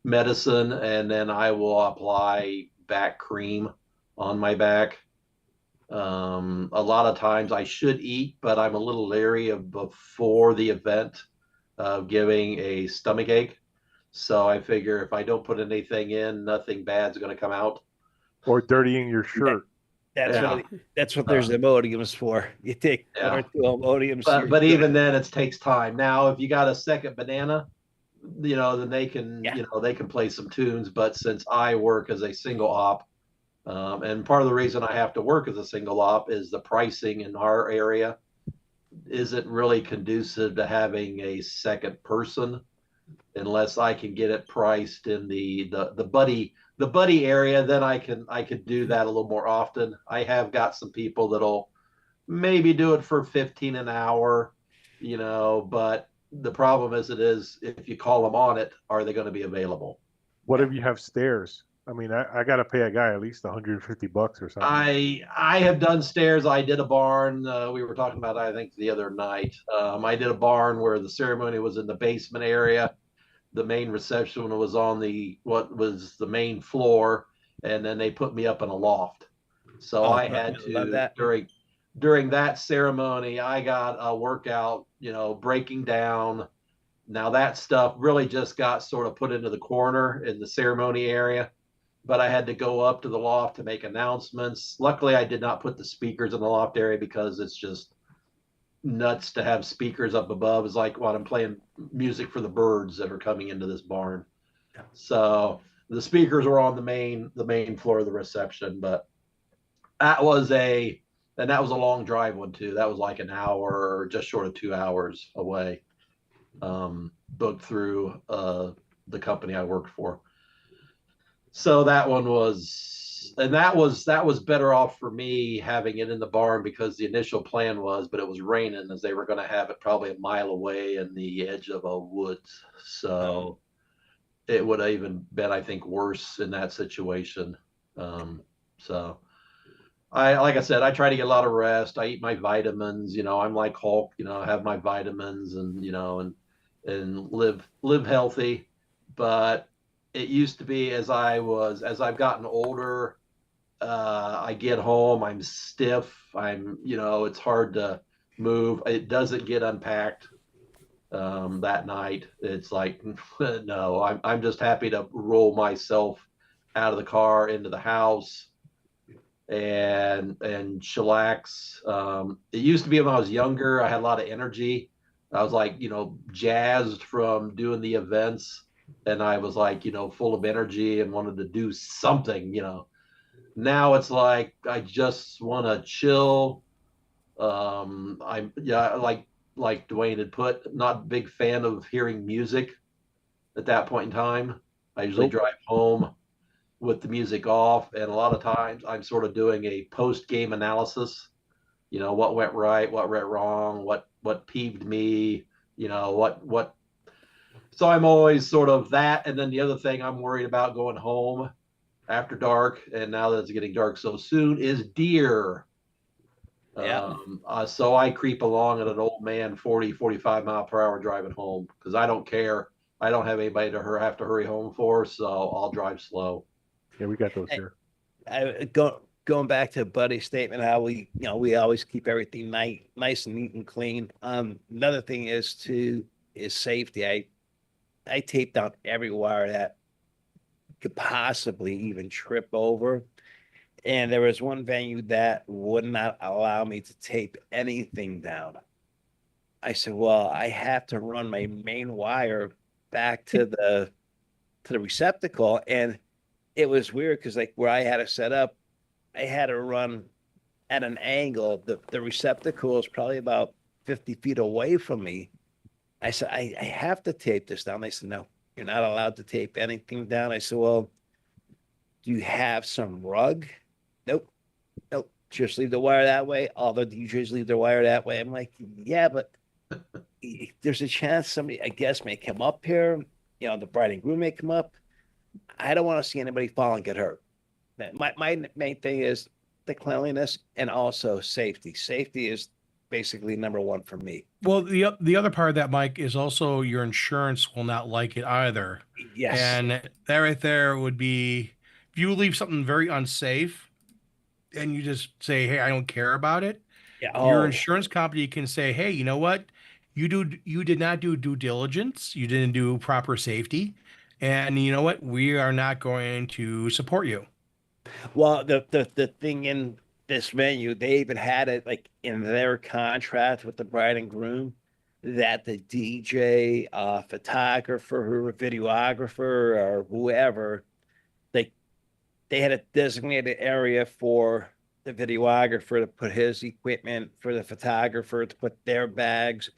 medicine, and then I will apply back cream on my back. A lot of times I should eat, but I'm a little leery of before the event giving a stomach ache. So I figure if I don't put anything in, nothing bad's going to come out. Or dirtying your shirt. That's what there's Imodiums for. You take 1 or 2 Imodiums. But even then, it takes time. Now, if you got a second banana, then they can, they can play some tunes. But since I work as a single op, and part of the reason I have to work as a single op is the pricing in our area isn't really conducive to having a second person, unless I can get it priced in the buddy area. Then I could do that a little more often. I have got some people that'll maybe do it for 15 an hour, but the problem is if you call them on it, are they going to be available? What if you have stairs? I mean, I got to pay a guy at least $150 or something. I have done stairs. I did a barn. We were talking about, I think, the other night. I did a barn where the ceremony was in the basement area. The main reception was on what was the main floor, and then they put me up in a loft. So I had to, during that ceremony, I got a workout, breaking down. Now that stuff really just got sort of put into the corner in the ceremony area, but I had to go up to the loft to make announcements. Luckily, I did not put the speakers in the loft area, because it's just nuts to have speakers up above. It's like when I'm playing music for the birds that are coming into this barn. So the speakers were on the main floor of the reception, but that was a long drive one too. That was like an hour, just short of 2 hours away. booked through the company I worked for. So that one was, and that was better off for me having it in the barn, because the initial plan was, but it was raining, as they were going to have it probably a mile away in the edge of a woods. So it would have even been, I think, worse in that situation. So like I said, I try to get a lot of rest. I eat my vitamins. I'm like Hulk. I have my vitamins, and and live healthy. But it used to be, as I've gotten older, I get home, I'm stiff. It's hard to move. It doesn't get unpacked that night. It's like, no, I'm just happy to roll myself out of the car into the house and chillax. It used to be, when I was younger, I had a lot of energy. I was like, jazzed from doing the events, and I was like, full of energy and wanted to do something. Now it's like I just want to chill. I'm yeah, like Dwayne had put, not a big fan of hearing music at that point in time. I usually drive home with the music off, and a lot of times I'm sort of doing a post game analysis. What went right, what went wrong, what peeved me, what. So I'm always sort of that, and then the other thing I'm worried about going home after dark, and now that it's getting dark so soon, is deer. Yeah. So I creep along at an old man 40-45 mile per hour driving home, because I don't care. I don't have anybody to have to hurry home for, so I'll drive slow. Yeah, we got those here. Going back to Buddy's statement, how we always keep everything nice and neat and clean. Another thing is safety. I tape down every wire that could possibly even trip over. And there was one venue that would not allow me to tape anything down. I said, well, I have to run my main wire back to the receptacle. And it was weird, because like where I had it set up, I had to run at an angle. The receptacle is probably about 50 feet away from me. I said, I have to tape this down. They said, no, you're not allowed to tape anything down. I said, well, do you have some rug? Nope. Nope. Just leave the wire that way. All the DJs leave their wire that way. I'm like, yeah, but there's a chance somebody, I guess, may come up here. The bride and groom may come up. I don't want to see anybody fall and get hurt. My main thing is the cleanliness, and also safety. Safety is basically number one for me. Well, the other part of that, Mike, is also your insurance will not like it either. Yes. And that right there would be, if you leave something very unsafe and you just say, hey, I don't care about it, your insurance company can say, hey, you know what? You did not do due diligence. You didn't do proper safety. And you know what? We are not going to support you. Well, the thing in this venue, they even had it like in their contract with the bride and groom that the DJ, photographer, or videographer, or whoever, they had a designated area for the videographer to put his equipment, for the photographer to put their bags.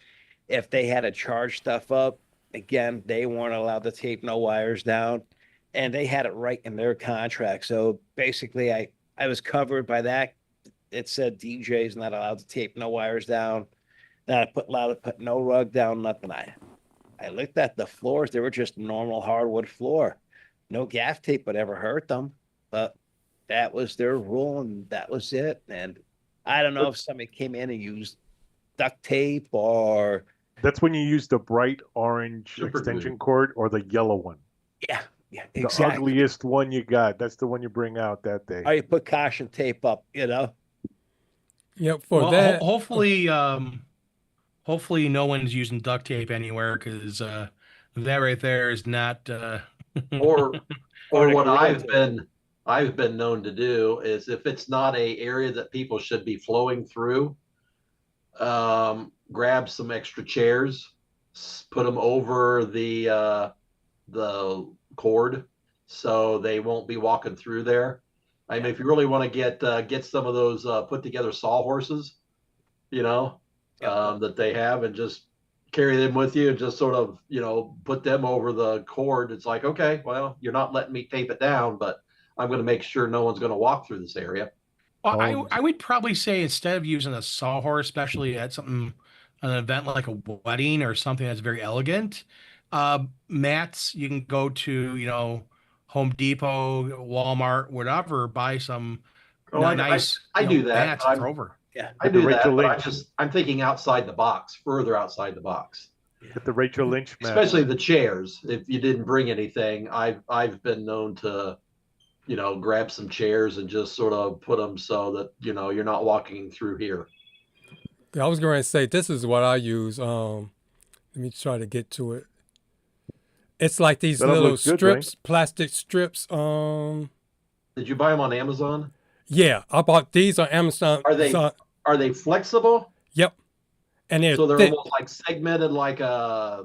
If they had to charge stuff up, again, they weren't allowed to tape no wires down, and they had it right in their contract. So basically, I was covered by that. It said DJ's not allowed to tape no wires down, not allowed to put no rug down, nothing. I looked at the floors; they were just normal hardwood floor. No gaff tape would ever hurt them, but that was their rule, and that was it. And I don't know if somebody came in and used duct tape, or That's when you use the bright orange Super extension glue. cord or the yellow one. yeah, The exactly. ugliest one you got. That's the one you bring out that day. Or you put caution tape up, Yep. For Well, that, hopefully no one's using duct tape anywhere, because that right there is not. Or Or the what grill I've been known to do is, if it's not a area that people should be flowing through, grab some extra chairs, put them over the cord, so they won't be walking through there. I mean, if you really want to get some of those put together sawhorses, that they have, and just carry them with you and just sort of, put them over the cord. It's like, okay, well, you're not letting me tape it down, but I'm going to make sure no one's going to walk through this area. Well, I would probably say instead of using a sawhorse, especially at an event like a wedding or something that's very elegant, mats, you can go to, Home Depot, Walmart, whatever, buy some nice. I do that. Mats throw over. Yeah, I do that, Rachel but Lynch. I'm thinking outside the box, further outside the box. Get the Rachel Lynch mat. Especially the chairs. If you didn't bring anything, I've been known to, grab some chairs and just sort of put them so that you're not walking through here. Yeah, I was going to say this is what I use. Let me try to get to it. It's like these That'll little look good, strips, plastic strips. Did you buy them on Amazon? Yeah, I bought these on Amazon. Are they flexible? Yep. And they're So they're thick. almost like segmented, like a.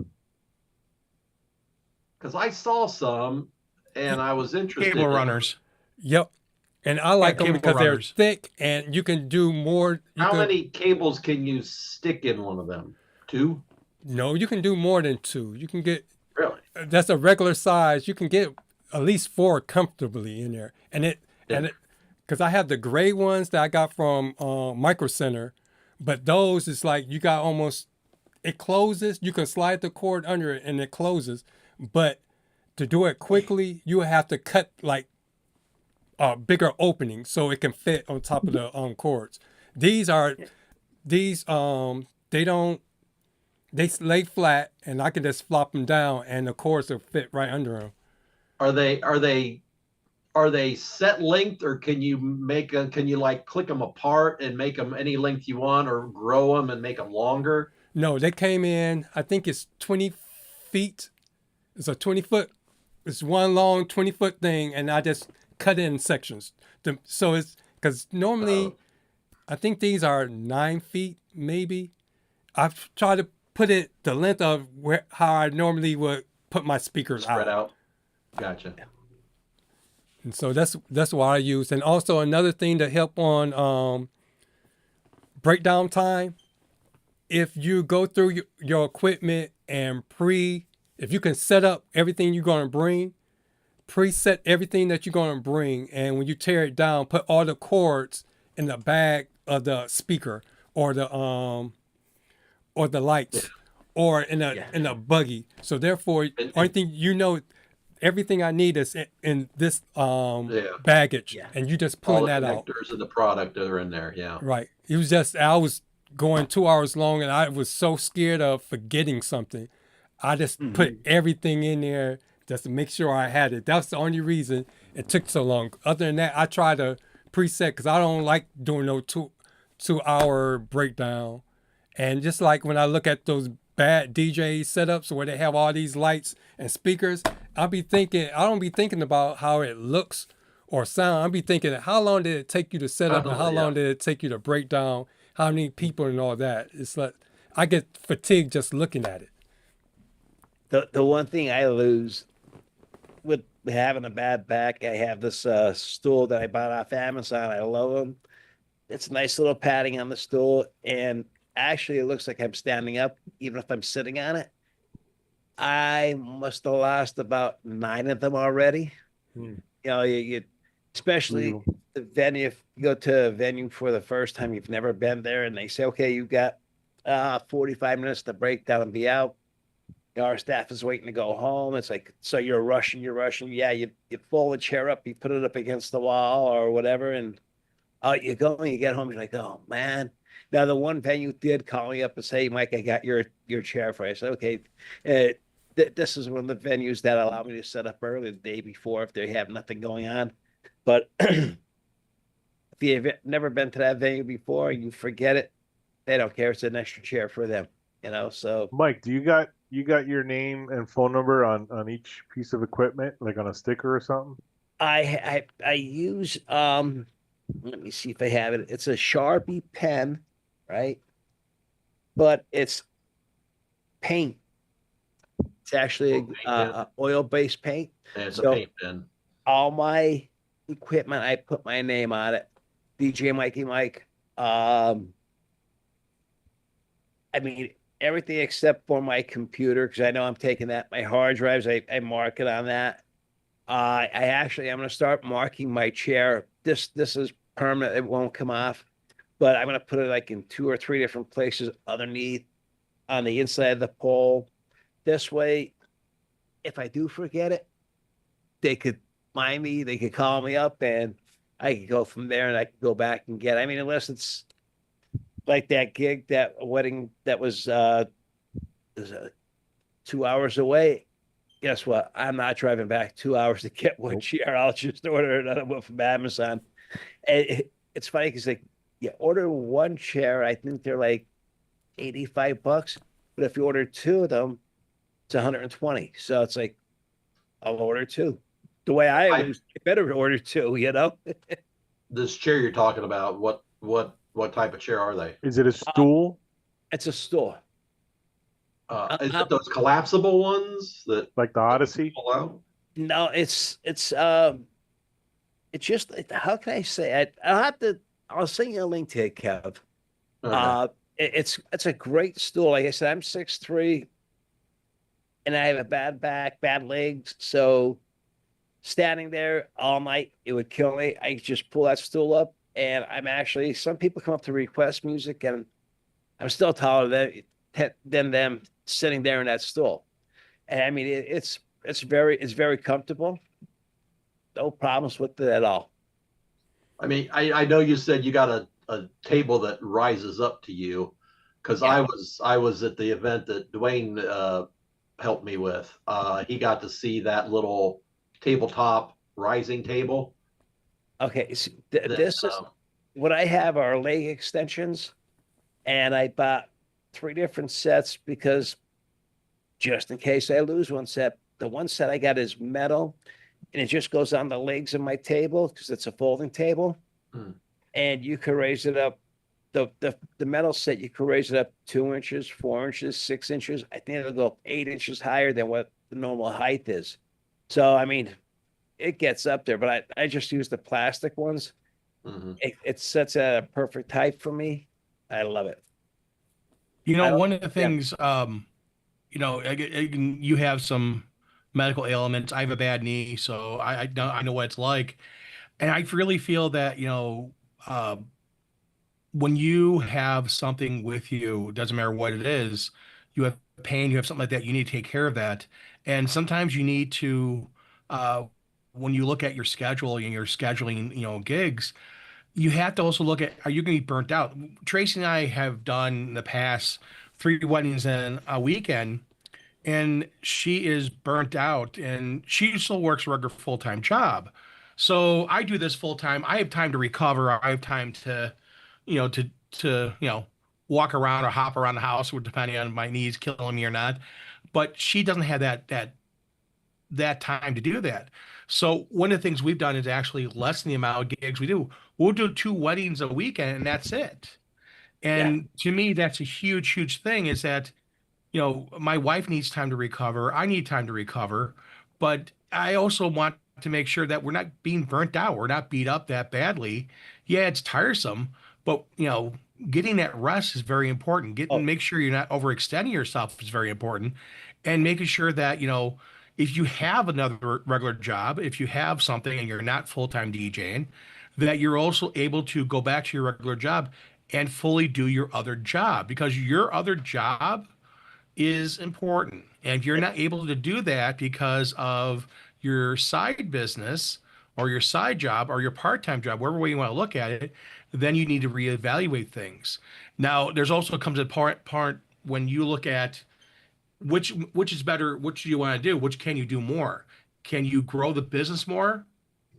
Because I saw some, and I was interested. Cable runners. Yep. And I like them cable because runners. they're thick and you can do more. How many cables can you stick in one of them? 2? No, you can do more than 2. You can get, Really? that's a regular size. You can get at least 4 comfortably in there. Because I have the gray ones that I got from Micro Center, but those is like you got it closes. You can slide the cord under it and it closes. But to do it quickly, you have to cut like a bigger opening so it can fit on top of the cords. They lay flat and I can just flop them down and the cords will fit right under them. Are they set length, or can you like click them apart and make them any length you want, or grow them and make them longer? No, they came in, I think it's 20 feet. It's a 20-foot, it's one long 20-foot thing, and I just cut it in sections. So it's, because normally, I think these are 9 feet, maybe. I've tried to put it the length of how I normally would put my speakers Spread out. Gotcha. And so that's what I use. And also another thing to help on breakdown time, if you go through your equipment and if you can set up everything you're going to bring, preset everything that you're going to bring, and when you tear it down, put all the cords in the bag of the speaker or the lights or in a buggy. So therefore, only thing everything I need is in this baggage, and you just pulling that out. All the connectors of the product are in there, yeah. Right. It was just I was going 2 hours long, and I was so scared of forgetting something. I just put everything in there just to make sure I had it. That's the only reason it took so long. Other than that, I try to preset because I don't like doing no 2-hour breakdown. And just like when I look at those bad DJ setups where they have all these lights and speakers, I don't be thinking about how it looks or sound. I'll be thinking, how long did it take you to set up and how long did it take you to break down? How many people and all that? It's like I get fatigued just looking at it. The one thing I lose with having a bad back, I have this stool that I bought off Amazon. I love them. It's a nice little padding on the stool, and actually it looks like I'm standing up, even if I'm sitting on it. I must have lost about 9 of them already. You know, you especially the venue, if you go to a venue for the first time, you've never been there, and they say, okay, you've got 45 minutes to break down and be out. Our staff is waiting to go home. It's like, so you're rushing. Yeah, you fold the chair up, you put it up against the wall or whatever, and out you go, and you get home, you're like, oh man. Now the one venue did call me up and say, Mike, I got your chair for you. I said, okay. This is one of the venues that allow me to set up early the day before if they have nothing going on. But if you've never been to that venue before, you forget it. They don't care. It's an extra chair for them, you know. So Mike, do you got your name and phone number on each piece of equipment, like on a sticker or something? I use let me see if I have it. It's a Sharpie pen, right? But it's paint. It's actually a oil-based paint. And it's So- a paint pen. All my equipment, I put my name on it. DJ Mikey Mike. I mean, everything except for my computer because I know I'm taking that. My hard drives, I mark it on that. I'm going to start marking my chair. This is permanent; it won't come off. But I'm going to put it like in 2 or 3 different places underneath on the inside of the pole. This way, if I do forget it, they could find me. They could call me up, and I could go from there, and I could go back and get it. I mean, unless it's like that gig, that wedding that was 2 hours away. Guess what? I'm not driving back 2 hours to get one chair. I'll just order another one from Amazon. And it's funny because like you order one chair, I think they're like $85. But if you order 2 of them, it's 120. So it's like I'll order 2. The way I always better order 2, you know. This chair you're talking about, what type of chair are they? Is it a stool? It's a stool. Is it those collapsible ones that Like the Odyssey? pull out? No, it's just how can I say it? I'll send you a link to it, Kev. Okay. It's a great stool. Like I said, I'm 6'3", and I have a bad back, bad legs. So standing there all night, it would kill me. I just pull that stool up, and some people come up to request music, and I'm still taller than them sitting there in that stool. And I mean, it's very comfortable. No problems with it at all. I mean, I know you said you got a table that rises up to you, because Yeah. I was at the event that Dwayne helped me with. He got to see that little tabletop rising table. Okay, so that, this is what I have are leg extensions, and I bought 3 different sets because just in case I lose one set. The one set I got is metal, and it just goes on the legs of my table because it's a folding table, and you can raise it up. The metal set, you can raise it up 2 inches, 4 inches, 6 inches. I think it'll go up 8 inches higher than what the normal height is. So I mean, it gets up there, but I just use the plastic ones. It sets at a perfect height for me. I love it. You know, one of the things, you know, you have some medical ailments. I have a bad knee, so I know what it's like, and I really feel that when you have something with you, it doesn't matter what it is, you have pain, you have something like that, you need to take care of that, and sometimes you need to. When you look at your schedule and you're scheduling, gigs, you have to also look at, are you going to be burnt out? Tracy and I have done in the past 3 weddings in a weekend, and she is burnt out, and she still works a regular full-time job. So I do this full-time. I have time to recover. I have time to, walk around or hop around the house, depending on my knees killing me or not. But she doesn't have that time to do that. So one of the things we've done is actually lessen the amount of gigs we do. We'll do 2 weddings a weekend, and that's it. And to me, that's a huge, huge thing, is that, my wife needs time to recover. I need time to recover. But I also want to make sure that we're not being burnt out. We're not beat up that badly. Yeah, it's tiresome, but, getting that rest is very important. Make sure you're not overextending yourself is very important. And making sure that, if you have another regular job, if you have something and you're not full-time DJing, that you're also able to go back to your regular job and fully do your other job, because your other job is important. And if you're not able to do that because of your side business or your side job or your part-time job, wherever way you want to look at it, then you need to reevaluate things. Now, there's also comes a part when you look at which is better, which do you want to do, which can you do more? Can you grow the business more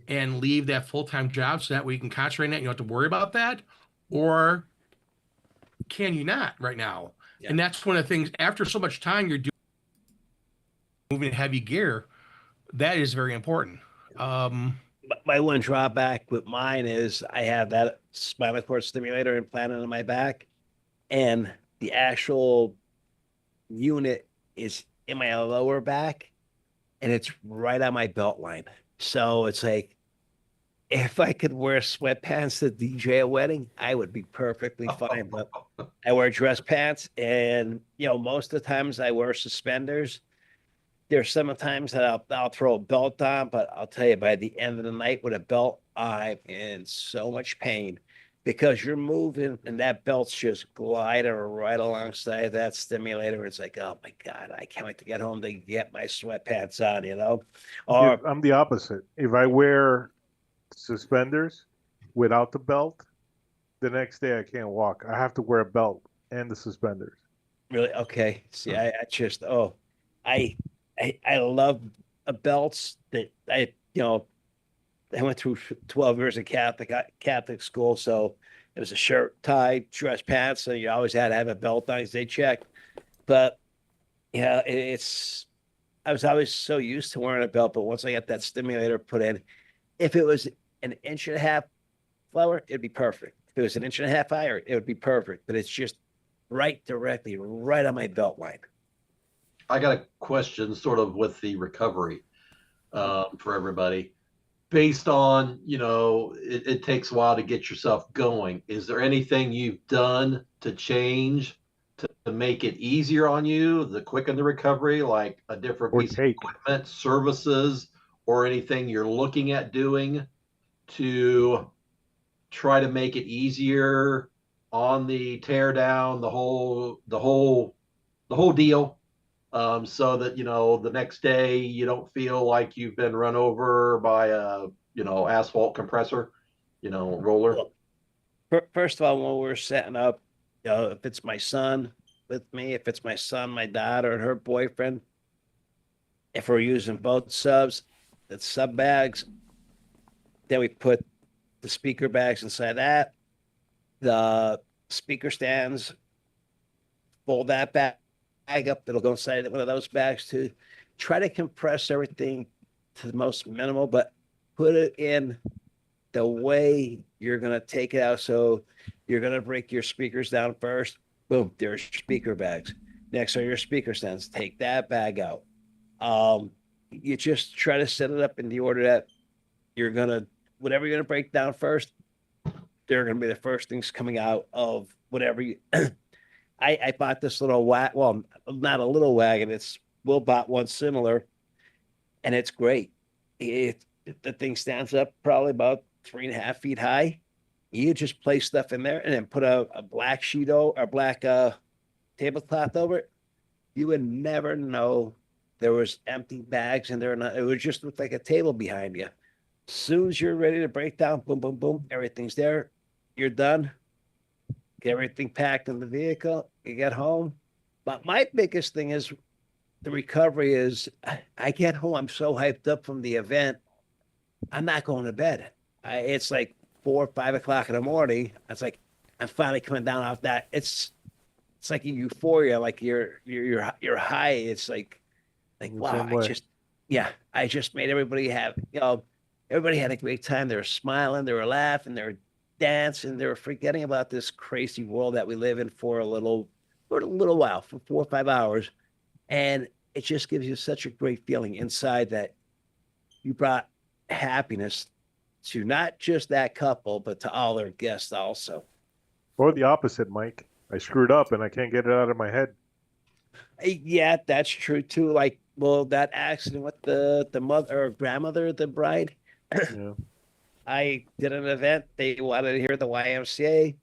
and leave that full-time job so that way you can concentrate on it, you don't have to worry about that? Or can you not right now? Yeah. And that's one of the things, after so much time you're moving heavy gear, that is very important. My one drawback with mine is I have that spinal cord stimulator implanted on my back, and the actual unit is in my lower back, and it's right on my belt line. So it's like if I could wear sweatpants to DJ a wedding, I would be perfectly fine. But I wear dress pants, and most of the times I wear suspenders. There's some times that I'll throw a belt on, but I'll tell you, by the end of the night with a belt, I'm in so much pain because you're moving and that belt's just gliding right alongside that stimulator. It's like, oh my God, I can't wait to get home to get my sweatpants on. Or I'm the opposite. If I wear suspenders without the belt, the next day I can't walk. I have to wear a belt and the suspenders. really, okay. See, I just, I, I love belts that I went through 12 years of Catholic school, so it was a shirt, tie, dress pants, so you always had to have a belt on because they checked. But I was always so used to wearing a belt, but once I got that stimulator put in, if it was an inch and a half lower, it'd be perfect. If it was an inch and a half higher, it would be perfect. But it's just directly right on my belt line. I got a question sort of with the recovery for everybody. Based on, it takes a while to get yourself going. Is there anything you've done to change to make it easier on you, to quicken the recovery, like a different piece of equipment, services, or anything you're looking at doing to try to make it easier on the tear down, the whole deal? So that, the next day you don't feel like you've been run over by a, asphalt compressor, roller. First of all, when we're setting up, if it's my son with me, if it's my son, my daughter, and her boyfriend, if we're using both subs, that's sub bags, then we put the speaker bags inside that, the speaker stands, fold that bag up, it'll go inside one of those bags too. Try to compress everything to the most minimal, but put it in the way you're going to take it out. So you're going to break your speakers down first. Boom, there's your speaker bags. Next are your speaker stands. Take that bag out. You just try to set it up in the order that whatever you're going to break down first, they're going to be the first things coming out of whatever you. I bought this little well, not a little wagon. Will bought one similar, and it's great. The thing stands up probably about 3.5 feet high. You just place stuff in there and then put a black sheet or black tablecloth over it. You would never know there was empty bags in there. It would just look like a table behind you. As soon as you're ready to break down, boom, boom, boom, everything's there. You're done. Get everything packed in the vehicle. You get home. But my biggest thing is the recovery is I get home. I'm so hyped up from the event. I'm not going to bed. It's like 4 or 5 o'clock in the morning. It's like I'm finally coming down off that. It's like a euphoria. Like you're high. It's like wow. I just made everybody have. Everybody had a great time. They were smiling. They were laughing. They were dancing. They were forgetting about this crazy world that we live in for a little while, for 4 or 5 hours. And it just gives you such a great feeling inside that you brought happiness to not just that couple, but to all their guests also. Or the opposite, Mike. I screwed up and I can't get it out of my head. Yeah, that's true too. Like, well, that accident with the mother or grandmother of the bride. Yeah. I did an event. They wanted to hear the YMCA.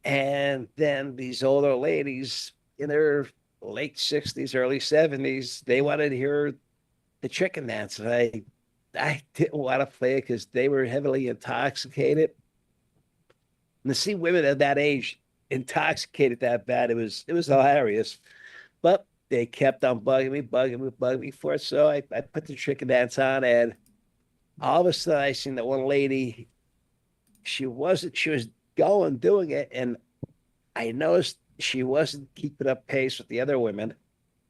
And then these older ladies in their late 60s, early 70s, they wanted to hear the chicken dance. And I didn't want to play it because they were heavily intoxicated. And to see women at that age intoxicated that bad, it was hilarious. But they kept on bugging me for it. So I put the chicken dance on, and all of a sudden I seen that one lady, she was doing it, and I noticed she wasn't keeping up pace with the other women.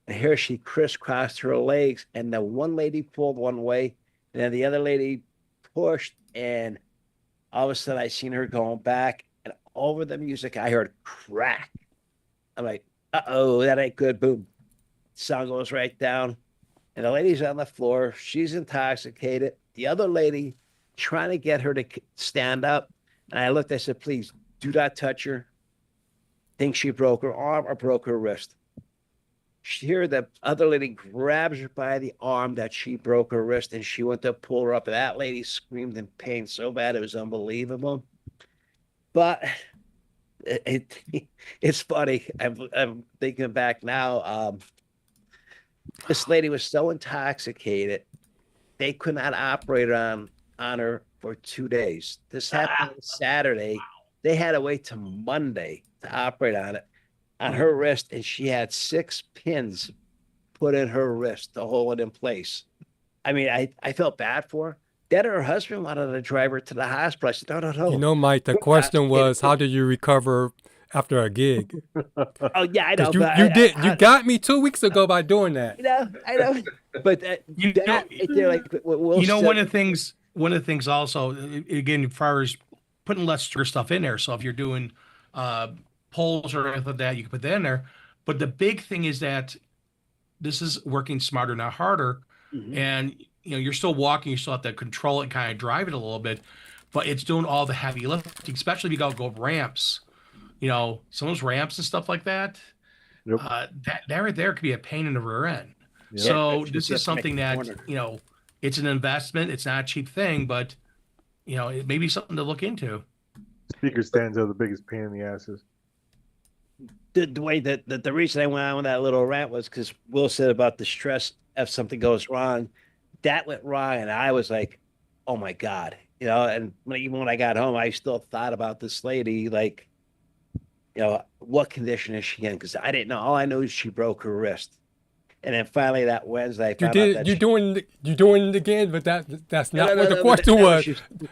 And here she crisscrossed her legs, and the one lady pulled one way, and then the other lady pushed, and all of a sudden I seen her going back, and over the music I heard crack. I'm like, uh-oh, that ain't good. Boom. Song goes right down, and the lady's on the floor. She's intoxicated. The other lady trying to get her to stand up. And I looked, I said, please do not touch her. Think she broke her arm or broke her wrist. Here, the other lady grabs her by the arm that she broke her wrist, and she went to pull her up. And that lady screamed in pain so bad, it was unbelievable. But it's funny. I'm thinking back now. This lady was so intoxicated, they could not operate on her for 2 days. This happened on Saturday. They had to wait till Monday to operate on it, on her wrist, and she had 6 pins put in her wrist to hold it in place. I mean, I felt bad for her. Then her husband wanted to drive her to the hospital. I said, no. You know, Mike, the question was, how did you recover after a gig? Oh, yeah, I know. You got me 2 weeks ago by doing that. I know. But one of the things also, again, as far as putting less sugar stuff in there. So if you're doing polls or anything like that, you can put that in there. But the big thing is that this is working smarter, not harder. Mm-hmm. And you're still walking, you still have to control it, kind of drive it a little bit, but it's doing all the heavy lifting, especially if you go ramps. Some of those ramps and stuff like that. Yep. That right there could be a pain in the rear end. Yep. So this is something that it's an investment. It's not a cheap thing, but it may be something to look into. Speaker stands are the biggest pain in the asses. The way that the reason I went on with that little rant was because Will said about the stress if something goes wrong. That went wrong, and I was like, "Oh my God!" And even when I got home, I still thought about this lady, like, what condition is she in? Because I didn't know. All I know is she broke her wrist. And then finally that Wednesday, you're doing it again, but that's not what the question was.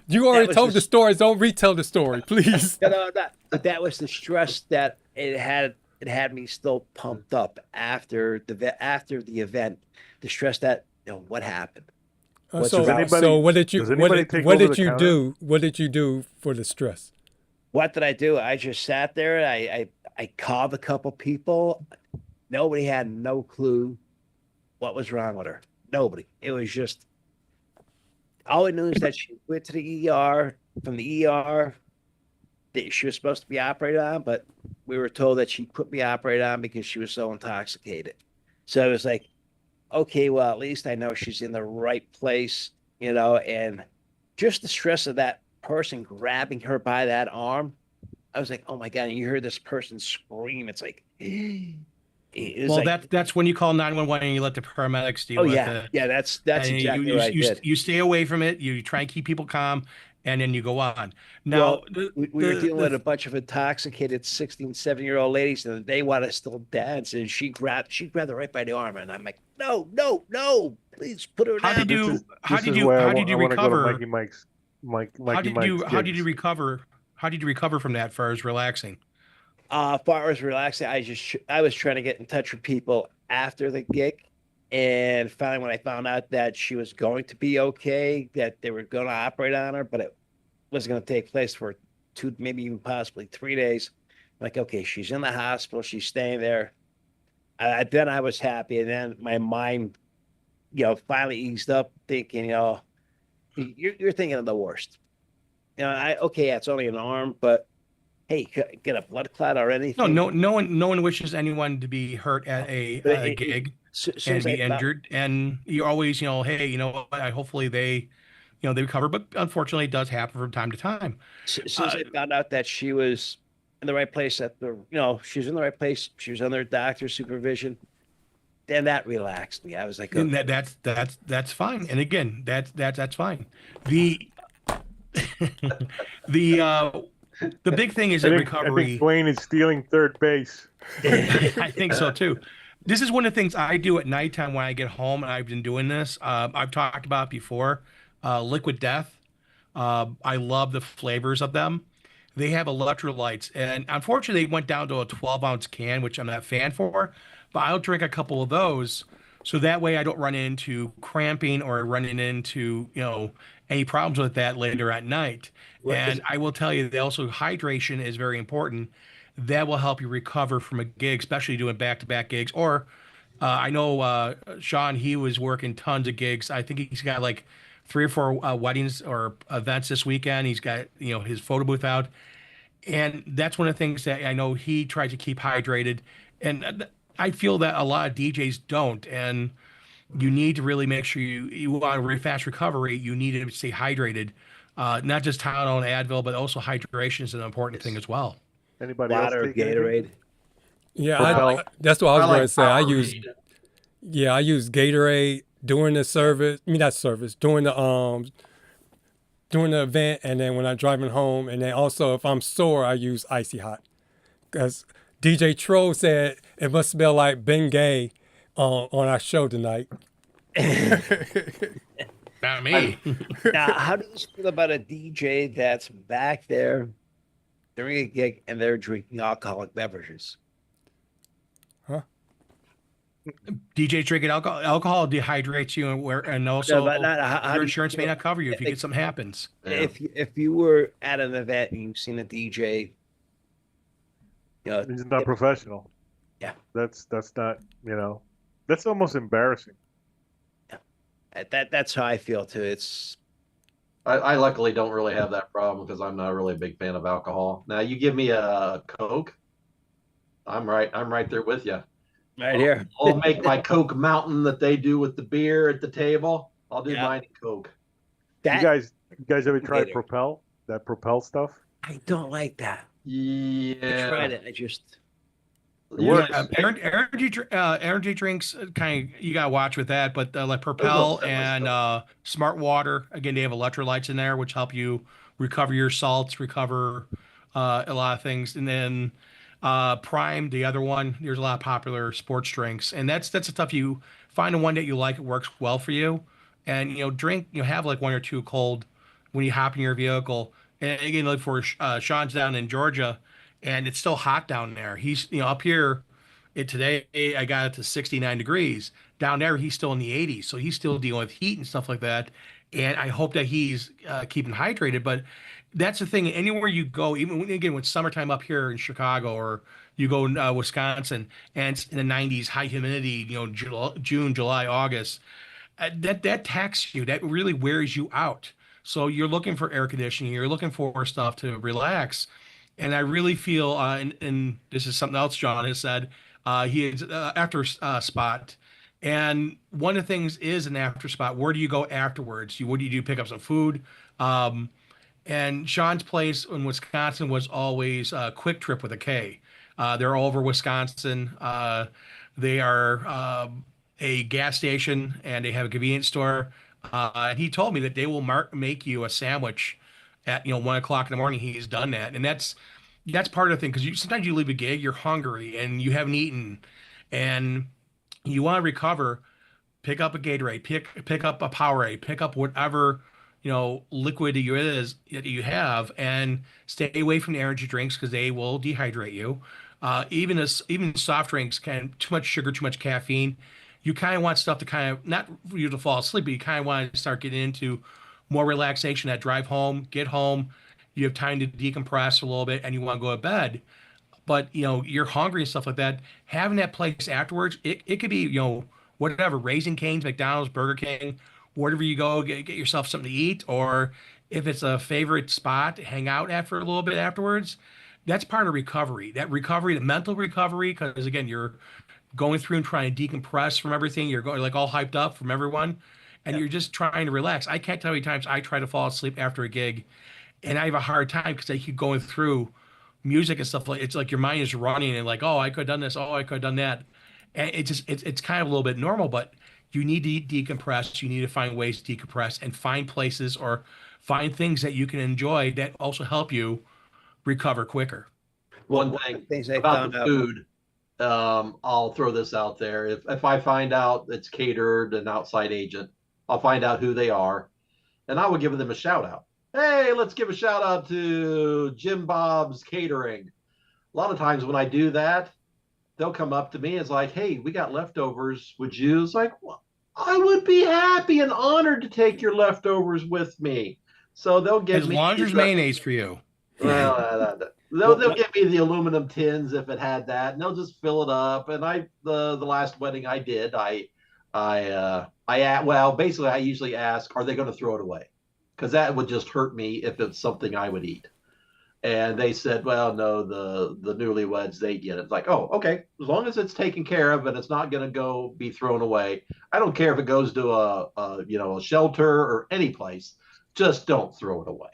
You already told the story. Don't retell the story, please. No. But that was the stress that it had me still pumped up after the event. The stress that what happened. So what did you do? What did you do for the stress? What did I do? I just sat there. I called a couple people. Nobody had no clue what was wrong with her. Nobody. It was just all I knew is that she went to the ER. From the ER, that she was supposed to be operated on, but we were told that she couldn't be operated on because she was so intoxicated. So it was like, okay, well, at least I know she's in the right place, and just the stress of that person grabbing her by that arm. I was like, oh my God. And you heard this person scream. It's like, that's when you call 911 and you let the paramedics deal with it. Yeah, that's exactly what I did. You stay away from it. You try and keep people calm, and then you go on. Now, we were dealing with a bunch of intoxicated 16, 17-year-old ladies, and they want to still dance. And she grabbed her right by the arm, and I'm like, no, please put her down. How did you recover? Mikey Mike's. How did you recover? How did you recover from that as far as relaxing? Far as relaxing, I was trying to get in touch with people after the gig, and finally when I found out that she was going to be okay, that they were going to operate on her, but it was going to take place for 2, maybe even possibly 3 days. I'm like, okay, she's in the hospital, she's staying there. Then I was happy, and then my mind, finally eased up, thinking, you're thinking of the worst. It's only an arm, but hey, get a blood clot or anything. No one wishes anyone to be hurt at a gig and be injured. And you always, hey, hopefully they recover. But unfortunately, it does happen from time to time. As soon as I found out that she was in the right place she was in the right place, she was under doctor's supervision, then that relaxed me. I was like, okay. That's fine. And again, that's fine. The big thing is recovery. I think Dwayne is stealing third base. I think so too. This is one of the things I do at nighttime when I get home, and I've been doing this. I've talked about it before. Liquid Death. I love the flavors of them. They have electrolytes, and unfortunately, they went down to a 12-ounce can, which I'm not a fan for. But I'll drink a couple of those, so that way I don't run into cramping or running into any problems with that later at night. And I will tell you that also hydration is very important. That will help you recover from a gig, especially doing back-to-back gigs. Or I know Sean, he was working tons of gigs. I think he's got like 3 or 4 weddings or events this weekend. He's got, his photo booth out. And that's one of the things that I know he tries to keep hydrated. And I feel that a lot of DJs don't. And you need to really make sure you want a really fast recovery. You need to stay hydrated. Not just Tylenol and Advil, but also hydration is an important thing as well. Anybody else Water, take anything? Gatorade. Yeah, that's what I was going to say. I use Powerade. I use Gatorade during the service. I mean, not service, during the event, and then when I'm driving home, and then also if I'm sore, I use Icy Hot. Because DJ Troll said it must smell like Bengay on our show tonight. Not me. Now, how do you feel about a DJ that's back there during a gig and they're drinking alcoholic beverages? DJ drinking alcohol. Alcohol dehydrates you, and also No, but how do your you insurance may feel- not cover you if you get something happens. Yeah. If you were at an event and you've seen a DJ, He's not professional. Yeah. That's not, that's almost embarrassing. that's how I feel too. It's I luckily don't really have that problem because I'm not really a big fan of alcohol. Now you give me a Coke, I'm right there with you. right here. I'll make my Coke mountain that they do with the beer at the table. I'll do Yeah. mine in Coke. That, You guys ever tried Gator. Propel? That Propel stuff? I don't like that. I Yeah. tried it. I just Energy drinks, kind of you gotta watch with that. But like Propel Those are and Smart Water, again, they have electrolytes in there which help you recover your salts, recover a lot of things. And then Prime, the other one, there's a lot of popular sports drinks, and that's the stuff you find the one that you like, it works well for you, and drink, have like 1 or 2 cold when you hop in your vehicle. And again, look for Sean's down in Georgia, and it's still hot down there. He's up here. Today I got it to 69 degrees. Down there he's still in the 80s, so he's still dealing with heat and stuff like that. And I hope that he's keeping hydrated. But that's the thing. Anywhere you go, even when it's summertime up here in Chicago, or you go in Wisconsin, and it's in the 90s, high humidity, June, July, August, that taxes you. That really wears you out. So you're looking for air conditioning. You're looking for stuff to relax. And I really feel, and this is something else John has said, he is after spot. And one of the things is an after spot. Where do you go afterwards? What do you do? Pick up some food? And Sean's place in Wisconsin was always Quick Trip with a K. They're all over Wisconsin. They are a gas station, and they have a convenience store. And he told me that they will make you a sandwich at 1 o'clock in the morning. He's done that, and that's part of the thing, because sometimes you leave a gig, you're hungry and you haven't eaten, and you want to recover. Pick up a Gatorade, pick up a Powerade, pick up whatever liquid that you have, and stay away from the energy drinks because they will dehydrate you. Even soft drinks can too much sugar, too much caffeine. You kind of want stuff to kind of, not for you to fall asleep, but you kind of want to start getting into more relaxation. That drive home, get home, you have time to decompress a little bit, and you want to go to bed. But you're hungry and stuff like that. Having that place afterwards, it could be whatever, Raising Cane's, McDonald's, Burger King, wherever you go, get yourself something to eat, or if it's a favorite spot, hang out at for a little bit afterwards. That's part of recovery. That recovery, the mental recovery, because again, you're going through and trying to decompress from everything. You're going like all hyped up from everyone, and you're just trying to relax. I can't tell you how many times I try to fall asleep after a gig, and I have a hard time because I keep going through music and stuff. Like, it's like your mind is running and like, oh, I could have done this, oh, I could have done that, and it's kind of a little bit normal. But you need to decompress. You need to find ways to decompress and find places or find things that you can enjoy that also help you recover quicker. One thing things I about found the out. food, I'll throw this out there. If I find out it's catered, an outside agent, I'll find out who they are, and I will give them a shout out. Hey, let's give a shout out to Jim Bob's Catering. A lot of times when I do that, they'll come up to me and it's like, hey, we got leftovers. Would you? It's like, well, I would be happy and honored to take your leftovers with me. So they'll give As me long as there's mayonnaise for you. well, they'll give me the aluminum tins if it had that, and they'll just fill it up. And the last wedding I did, I Well, basically, I usually ask, are they going to throw it away? Because that would just hurt me if it's something I would eat. And they said, well, no, the newlyweds, they get it. It's like, oh, okay, as long as it's taken care of and it's not going to go be thrown away. I don't care if it goes to a shelter or any place. Just don't throw it away.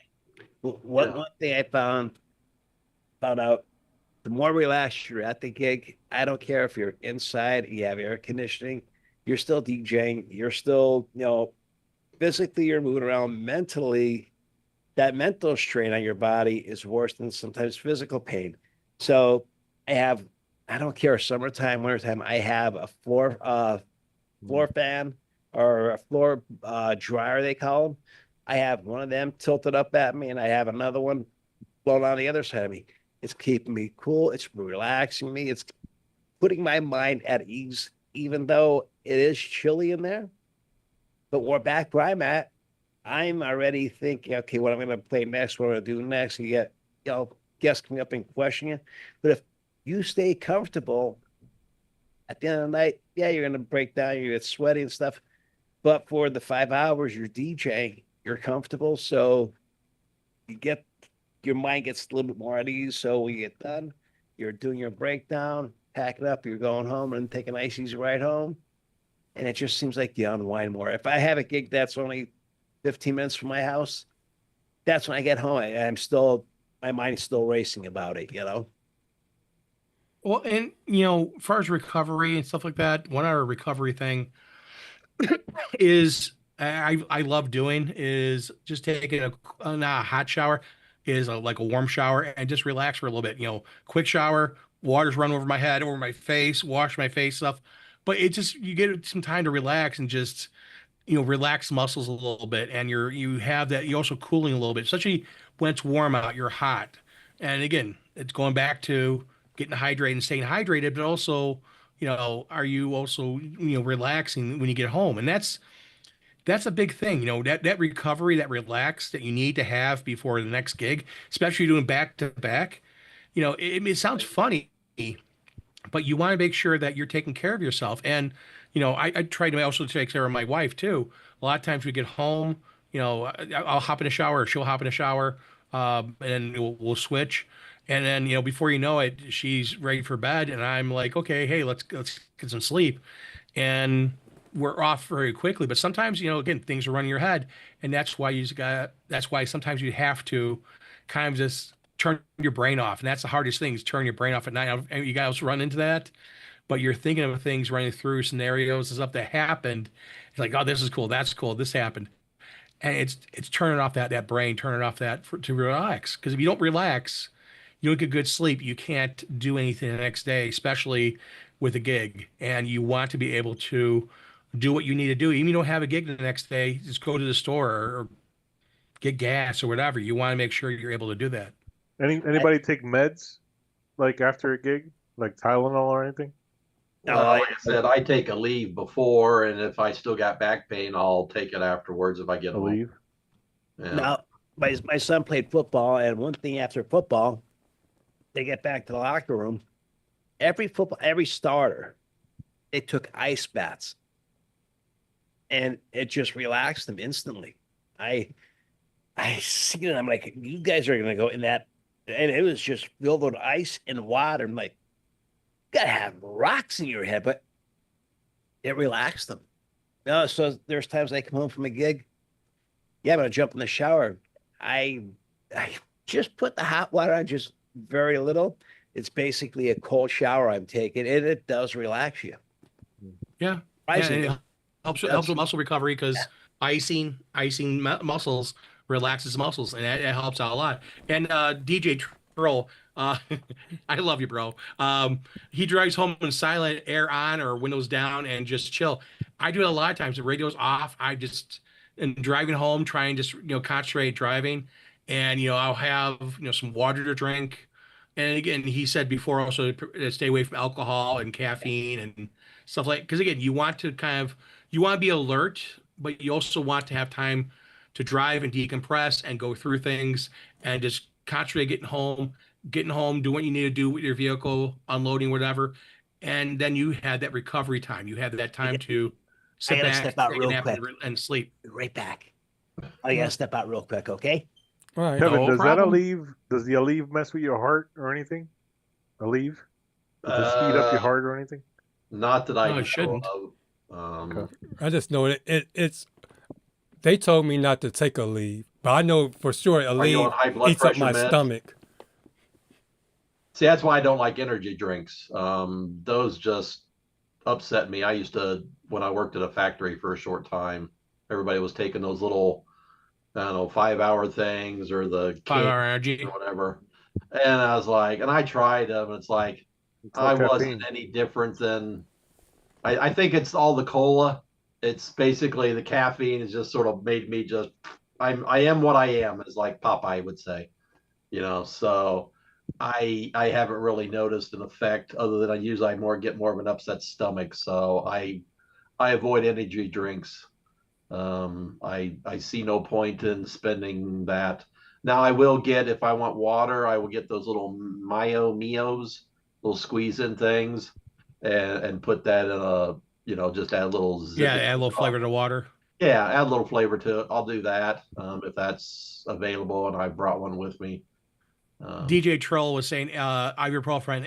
One thing I found out, the more relaxed you're at the gig, I don't care if you're inside, you have air conditioning, you're still DJing, you're still, physically you're moving around. Mentally, that mental strain on your body is worse than sometimes physical pain. So I don't care, summertime, wintertime, I have a floor fan or a floor dryer, they call them. I have one of them tilted up at me, and I have another one blown on the other side of me. It's keeping me cool. It's relaxing me. It's putting my mind at ease, even though it is chilly in there. But we're back where I'm at. I'm already thinking, okay, what I'm going to play next, what I'm going to do next. You get, guests coming up and questioning you. But if you stay comfortable at the end of the night, yeah, you're going to break down, you get sweaty and stuff. But for the 5 hours you're DJing, you're comfortable. So your mind gets a little bit more at ease. So when you get done, you're doing your breakdown, packing up, you're going home and take a nice easy ride home. And it just seems like you unwind more. If I have a gig that's only 15 minutes from my house, that's when I get home. My mind's still racing about it, Well, and as far as recovery and stuff like that, one other recovery thing is I love doing is just taking a hot shower, is like a warm shower, and just relax for a little bit. Quick shower, water's run over my head, over my face, wash my face stuff. But you get some time to relax and just relax muscles a little bit, and you have that, you're also cooling a little bit, especially when it's warm out, you're hot. And again, it's going back to getting hydrated and staying hydrated, but also, are you also, relaxing when you get home? And that's a big thing, that recovery, that relax that you need to have before the next gig, especially doing back to back. It sounds funny, but you want to make sure that you're taking care of yourself. And, I try to also take care of my wife too. A lot of times we get home, I'll hop in a shower, or she'll hop in a shower, and then we'll switch. And then, before you know it, she's ready for bed. And I'm like, okay, hey, let's get some sleep. And we're off very quickly. But sometimes, again, things are running your head. And that's why sometimes you have to kind of just turn your brain off. And that's the hardest thing, is turn your brain off at night. You guys run into that, but you're thinking of things, running through scenarios and stuff that happened. It's like, oh, this is cool. That's cool. This happened. And it's turning off that brain, turning off to relax. Because if you don't relax, you don't get good sleep, you can't do anything the next day, especially with a gig. And you want to be able to do what you need to do. Even if you don't have a gig the next day, just go to the store or get gas or whatever. You want to make sure you're able to do that. Anybody take meds like after a gig, like Tylenol or anything? No, like I said, I take a leave before, and if I still got back pain, I'll take it afterwards if I get A leave? Yeah. Now, my son played football, and one thing after football, they get back to the locker room. Every starter, they took ice baths, and it just relaxed them instantly. I seen it. I'm like, you guys are gonna go in that, and it was just filled with ice and water. I'm like, you gotta have rocks in your head, but it relaxed them. So there's times I come home from a gig. Yeah, I'm gonna jump in the shower. I just put the hot water on, just very little. It's basically a cold shower I'm taking, and it does relax you. Yeah, it helps with muscle recovery, because icing muscles relaxes muscles, and it helps out a lot. And DJ Troll, I love you, bro. He drives home with silent air on or windows down and just chill. I do it a lot of times. The radio's off. I just am driving home, trying to just concentrate driving, and I'll have some water to drink. And again, he said before also to stay away from alcohol and caffeine and stuff because again, you want to be alert, but you also want to have time to drive and decompress and go through things and just concentrate getting home, do what you need to do with your vehicle, unloading, whatever. And then you had that recovery time. You had that time to sit gotta back, step out take a real nap, quick. and sleep. Be right back. I gotta step out real quick, okay? All right. Kevin, No does problem. does the Aleve mess with your heart or anything? Aleve? Does it speed up your Uh, heart or anything? Not that I No, it know shouldn't. of. Okay. I just know it's. They told me not to take a leave, but I know for sure a Are you on leave high blood eats up pressure my meds? stomach. See, that's why I don't like energy drinks. Those just upset me. I used to, when I worked at a factory for a short time, everybody was taking those little, I don't know, 5 hour things or the 5 hour or energy. whatever. And I was like, and I tried them. And it's like, It's I like wasn't caffeine. any different than, I think it's all the cola. It's basically the caffeine has just sort of made me just, I am what I am, as like Popeye would say, so I haven't really noticed an effect other than I get more of an upset stomach. So I avoid energy drinks. I see no point in spending that. Now I will get, if I want water, I will get those little Mios, little squeeze in things, and put that in just add a little zip Yeah, it. add a little flavor to water. Yeah, add a little flavor to it. I'll do that if that's available, and I brought one with me. DJ Troll was saying ibuprofen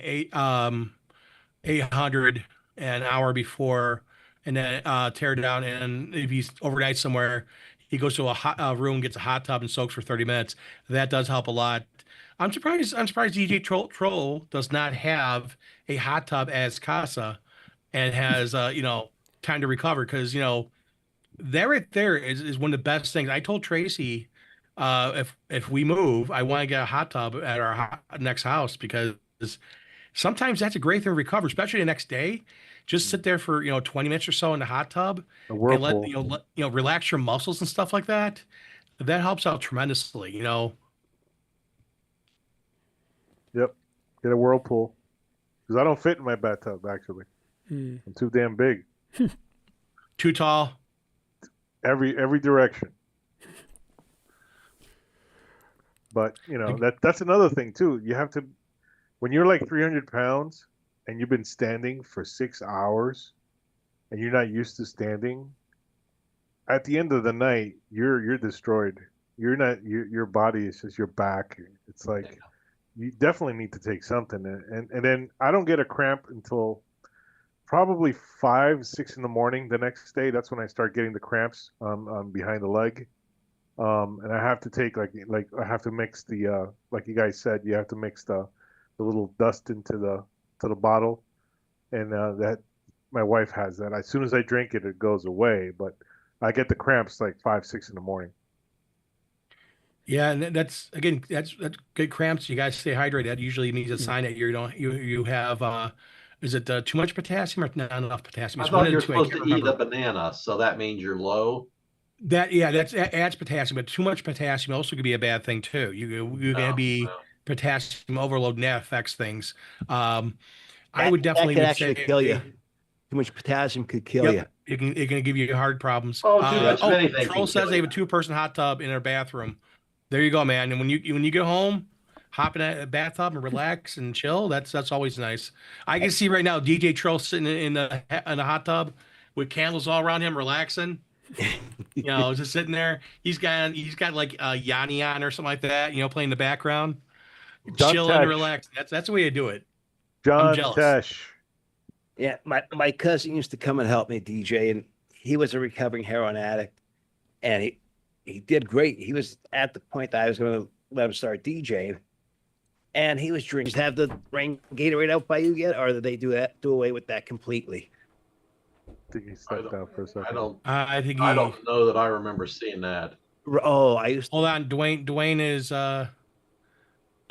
800 an hour before, and then tear down. And if he's overnight somewhere, he goes to a hot room, gets a hot tub, and soaks for 30 minutes. That does help a lot. I'm surprised. DJ Troll does not have a hot tub as Casa, and has time to recover, because that right there is one of the best things. I told Tracy, if we move, I want to get a hot tub at our next house, because sometimes that's a great thing to recover, especially the next day. Just sit there for 20 minutes or so in the hot tub A and whirlpool. relax your muscles and stuff like that. That helps out tremendously. Yep. Get a whirlpool. Because I don't fit in my bathtub, actually. Mm. I'm too damn big. Too tall. Every direction. But that's another thing too. You have to, when you're like 300 pounds and you've been standing for 6 hours and you're not used to standing, at the end of the night you're destroyed. You're not, your body is just your back. It's like you definitely need to take something. And then I don't get a cramp until probably 5, 6 in the morning the next day. That's when I start getting the cramps behind the leg. And I have to take like I have to mix the like you guys said, you have to mix the little dust into the bottle, and that my wife has that. As soon as I drink it, it goes away. But I get the cramps like 5, 6 in the morning. Yeah, and that's good cramps. You guys stay hydrated. That usually means a sign that you have is it too much potassium or not enough potassium? I It's one thought of you're the two. I supposed can't to eat a remember. banana, so that means you're low. That adds potassium, but too much potassium also could be a bad thing too. You're gonna be potassium overload, and that affects things. I would definitely that could would actually say kill you. Too much potassium could kill you. it can give you heart problems. Oh, dude, that's many things Troll can says kill they have a you. 2-person hot tub in their bathroom. There you go, man. And when you get home, hop in a bathtub and relax and chill. That's always nice. I can see right now DJ Troll sitting in the hot tub with candles all around him, relaxing. Just sitting there. He's got like Yanni on or something like that. Playing in the background, John chilling and Tesh. relaxing. That's the way to do it. John jealous. Tesh. Yeah, my cousin used to come and help me DJ, and he was a recovering heroin addict, and he did great. He was at the point that I was going to let him start DJing, and he was drinking. Have the rain Gatorade out by you yet, or did they do away with that completely? I think he stepped out for a second. I think I don't know that I remember seeing that. Oh, I used to. Hold on, Dwayne is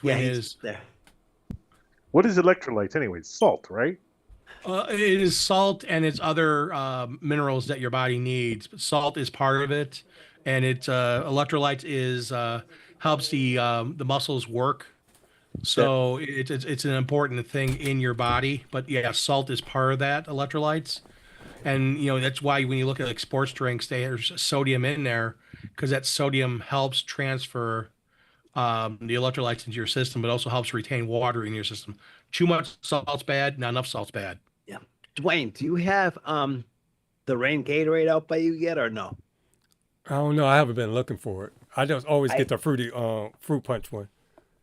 He's there. What is electrolytes anyway? Salt, right? it is salt, and it's other minerals that your body needs. But salt is part of it, and it's electrolytes is helps the muscles work. So it's an important thing in your body. But yeah, salt is part of that, electrolytes. And that's why when you look at like sports drinks, there's sodium in there, because that sodium helps transfer the electrolytes into your system, but also helps retain water in your system. Too much salt's bad, not enough salt's bad. Yeah, Dwayne, do you have the rain Gatorade out by you yet or no? I don't know. I haven't been looking for it. I just always I- get the fruity fruit punch one.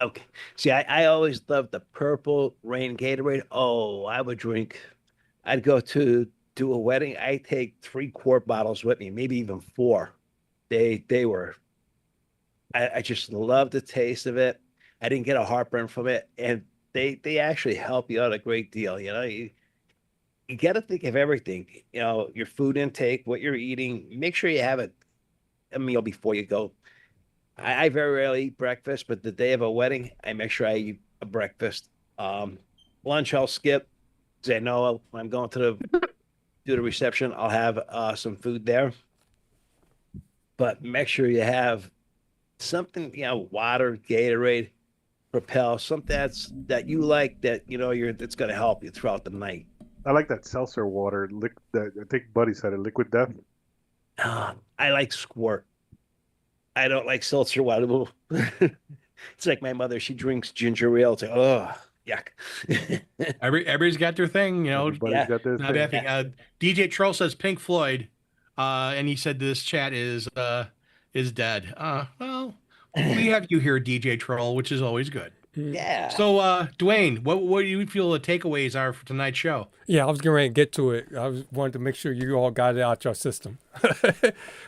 Okay. See, I always loved the purple rain Gatorade. Oh, I would drink. I'd go to do a wedding. I take 3-quart bottles with me, maybe even 4. They were. I just love the taste of it. I didn't get a heartburn from it, and they actually help you out a great deal. You know, you got to think of everything. You know, your food intake, what you're eating. Make sure you have a meal before you go. I very rarely eat breakfast, but the day of a wedding, I make sure I eat a breakfast. Lunch I'll skip because I know when I'm going to do the reception, I'll have some food there. But make sure you have something, you know, water, Gatorade, Propel, something that you like that you know that's going to help you throughout the night. I like that seltzer water. I think Buddy said it. Liquid Death. I like Squirt. I don't like seltzer water. It's like my mother. She drinks ginger ale. It's like, oh, yuck. Everybody's got their thing, you know. Everybody's yeah. got their Not thing. bad thing. DJ Troll says Pink Floyd, and he said this chat is dead. Well, we have you here, DJ Troll, which is always good. Yeah. So, Dwayne, what do you feel the takeaways are for tonight's show? Yeah, I was getting ready to get to it. Wanted to make sure you all got it out your system.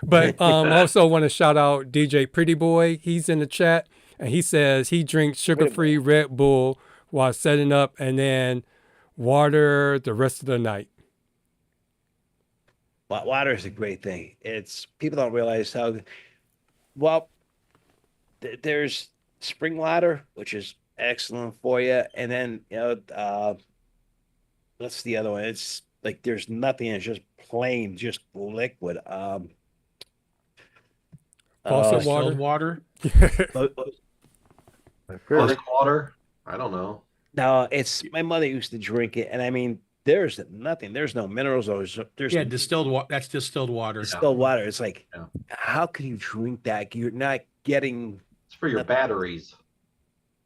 But also want to shout out DJ Pretty Boy. He's in the chat, and he says he drinks sugar-free Red Bull while setting up and then water the rest of the night. Water is a great thing. It's people don't realize how well there's spring water, which is excellent for you, and then you know what's the other one? It's like there's nothing. It's just plain, just liquid. Faucet Distilled water. My favorite. Faucet water? I don't know. No, it's my mother used to drink it, and I mean, there's nothing. There's no minerals. There's Yeah, distilled water. That's distilled water. distilled water. It's like, Yeah. how can you drink that? You're not getting. It's for your batteries.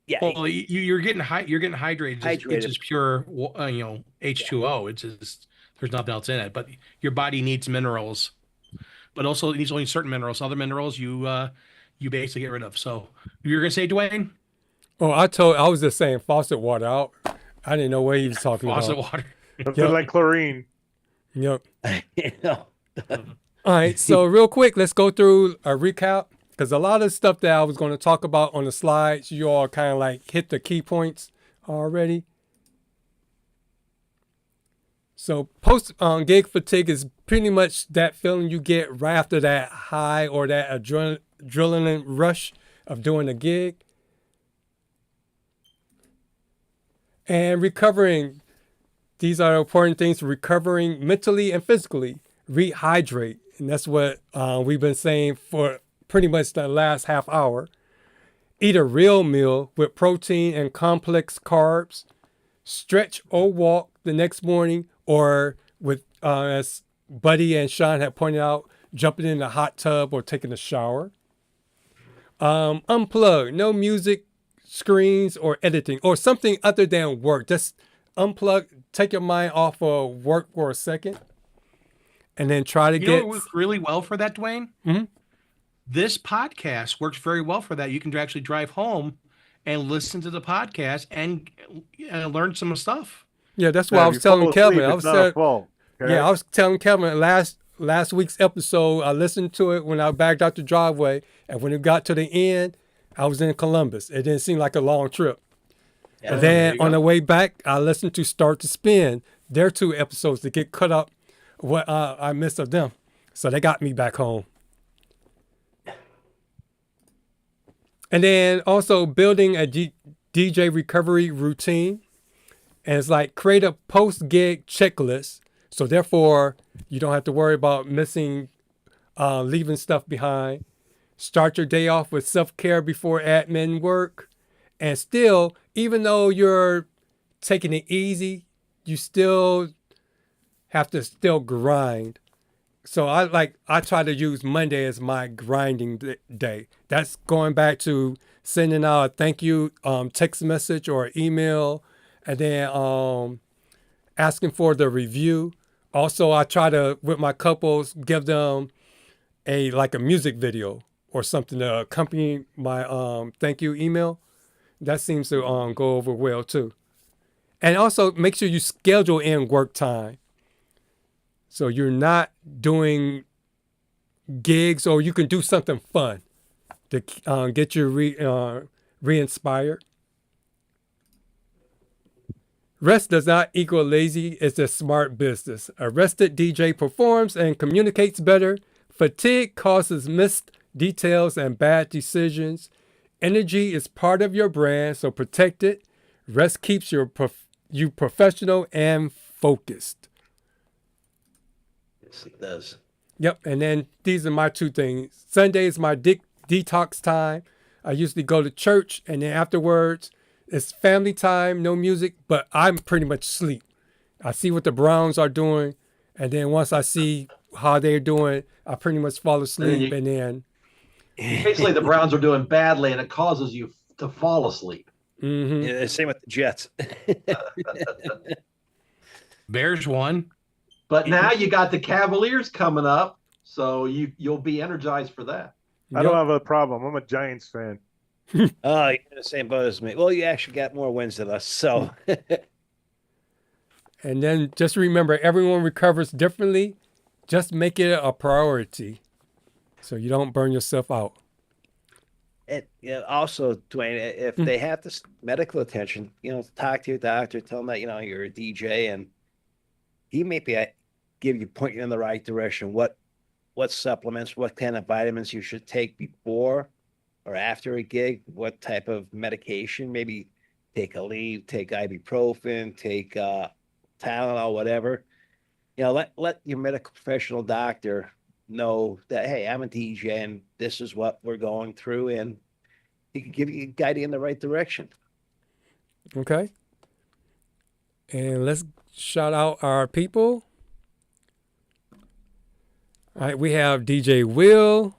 Yeah, Well, you're getting hydrated. It's Hydrated. just pure, you know, H2O. It's just there's nothing else in it. But your body needs minerals, but also it needs only certain minerals. Other minerals you basically get rid of. So you're gonna say, Dwayne? Oh, I was just saying faucet water. I didn't know what he was talking Faucet about. water. Something like chlorine. Yep. you know. All right, so real quick, let's go through a recap because a lot of stuff that I was going to talk about on the slides, you all kind of like hit the key points already. So post gig fatigue is pretty much that feeling you get right after that high or that adrenaline rush of doing a gig. And recovering, these are important things, recovering mentally and physically. Rehydrate, and that's what we've been saying for pretty much the last half hour. Eat a real meal with protein and complex carbs. Stretch or walk the next morning, or with, as Buddy and Sean have pointed out, jumping in a hot tub or taking a shower. Unplug, no music, screens, or editing, or something other than work. Just unplug, take your mind off of work for a second, and then try to You get. know what works really well for that, Dwayne? Mhm. This podcast works very well for that. You can actually drive home and listen to the podcast and learn some stuff. Yeah, that's what Now, I if was you fall telling asleep, Kevin. I it's was not a saying, fault, okay? yeah, I was telling Kevin last week's episode. I listened to it when I backed out the driveway, and when it got to the end, I was in Columbus. It didn't seem like a long trip. Yeah, And there then you on go. the way back, I listened to Start to Spin. Their 2 episodes to get caught up what I missed of them. So they got me back home. And then also building a DJ recovery routine. And it's like create a post-gig checklist. So therefore, you don't have to worry about missing, leaving stuff behind. Start your day off with self-care before admin work. And still, even though you're taking it easy, you still have to still grind. So I try to use Monday as my grinding day. That's going back to sending out a thank you text message or email, and then asking for the review Also, I try to, with my couples, give them like a music video or something to accompany my thank you email. That seems to go over well too. And also make sure you schedule in work time. So you're not doing gigs, or you can do something fun to get you re-inspired. Rest does not equal lazy. It's a smart business. A rested DJ performs and communicates better. Fatigue causes missed details and bad decisions. Energy is part of your brand, so protect it. Rest keeps you professional and focused. Yes, it does. Yep, and then these are my two things. Sunday is my detox time. I usually go to church, and then afterwards, it's family time, no music, but I'm pretty much asleep. I see what the Browns are doing, and then once I see how they're doing, I pretty much fall asleep, and then... Basically, the Browns are doing badly, and it causes you to fall asleep. Mm-hmm. Yeah, same with the Jets. Bears won. But now you got the Cavaliers coming up, so you'll be energized for that. I don't have a problem. I'm a Giants fan. Oh, you're in the same boat as me. Well, you actually got more wins than us, so. And then just remember, everyone recovers differently. Just make it a priority so you don't burn yourself out. And also, Dwayne, if they have this medical attention, talk to your doctor, tell them that, you're a DJ, and he may be point you in the right direction. What supplements, what kind of vitamins you should take before or after a gig, what type of medication, maybe take a leave, take ibuprofen, take Tylenol, whatever. Let your medical professional doctor know that, hey, I'm a DJ and this is what we're going through, and he can guide you in the right direction. Okay. And let's shout out our people. All right, we have DJ Will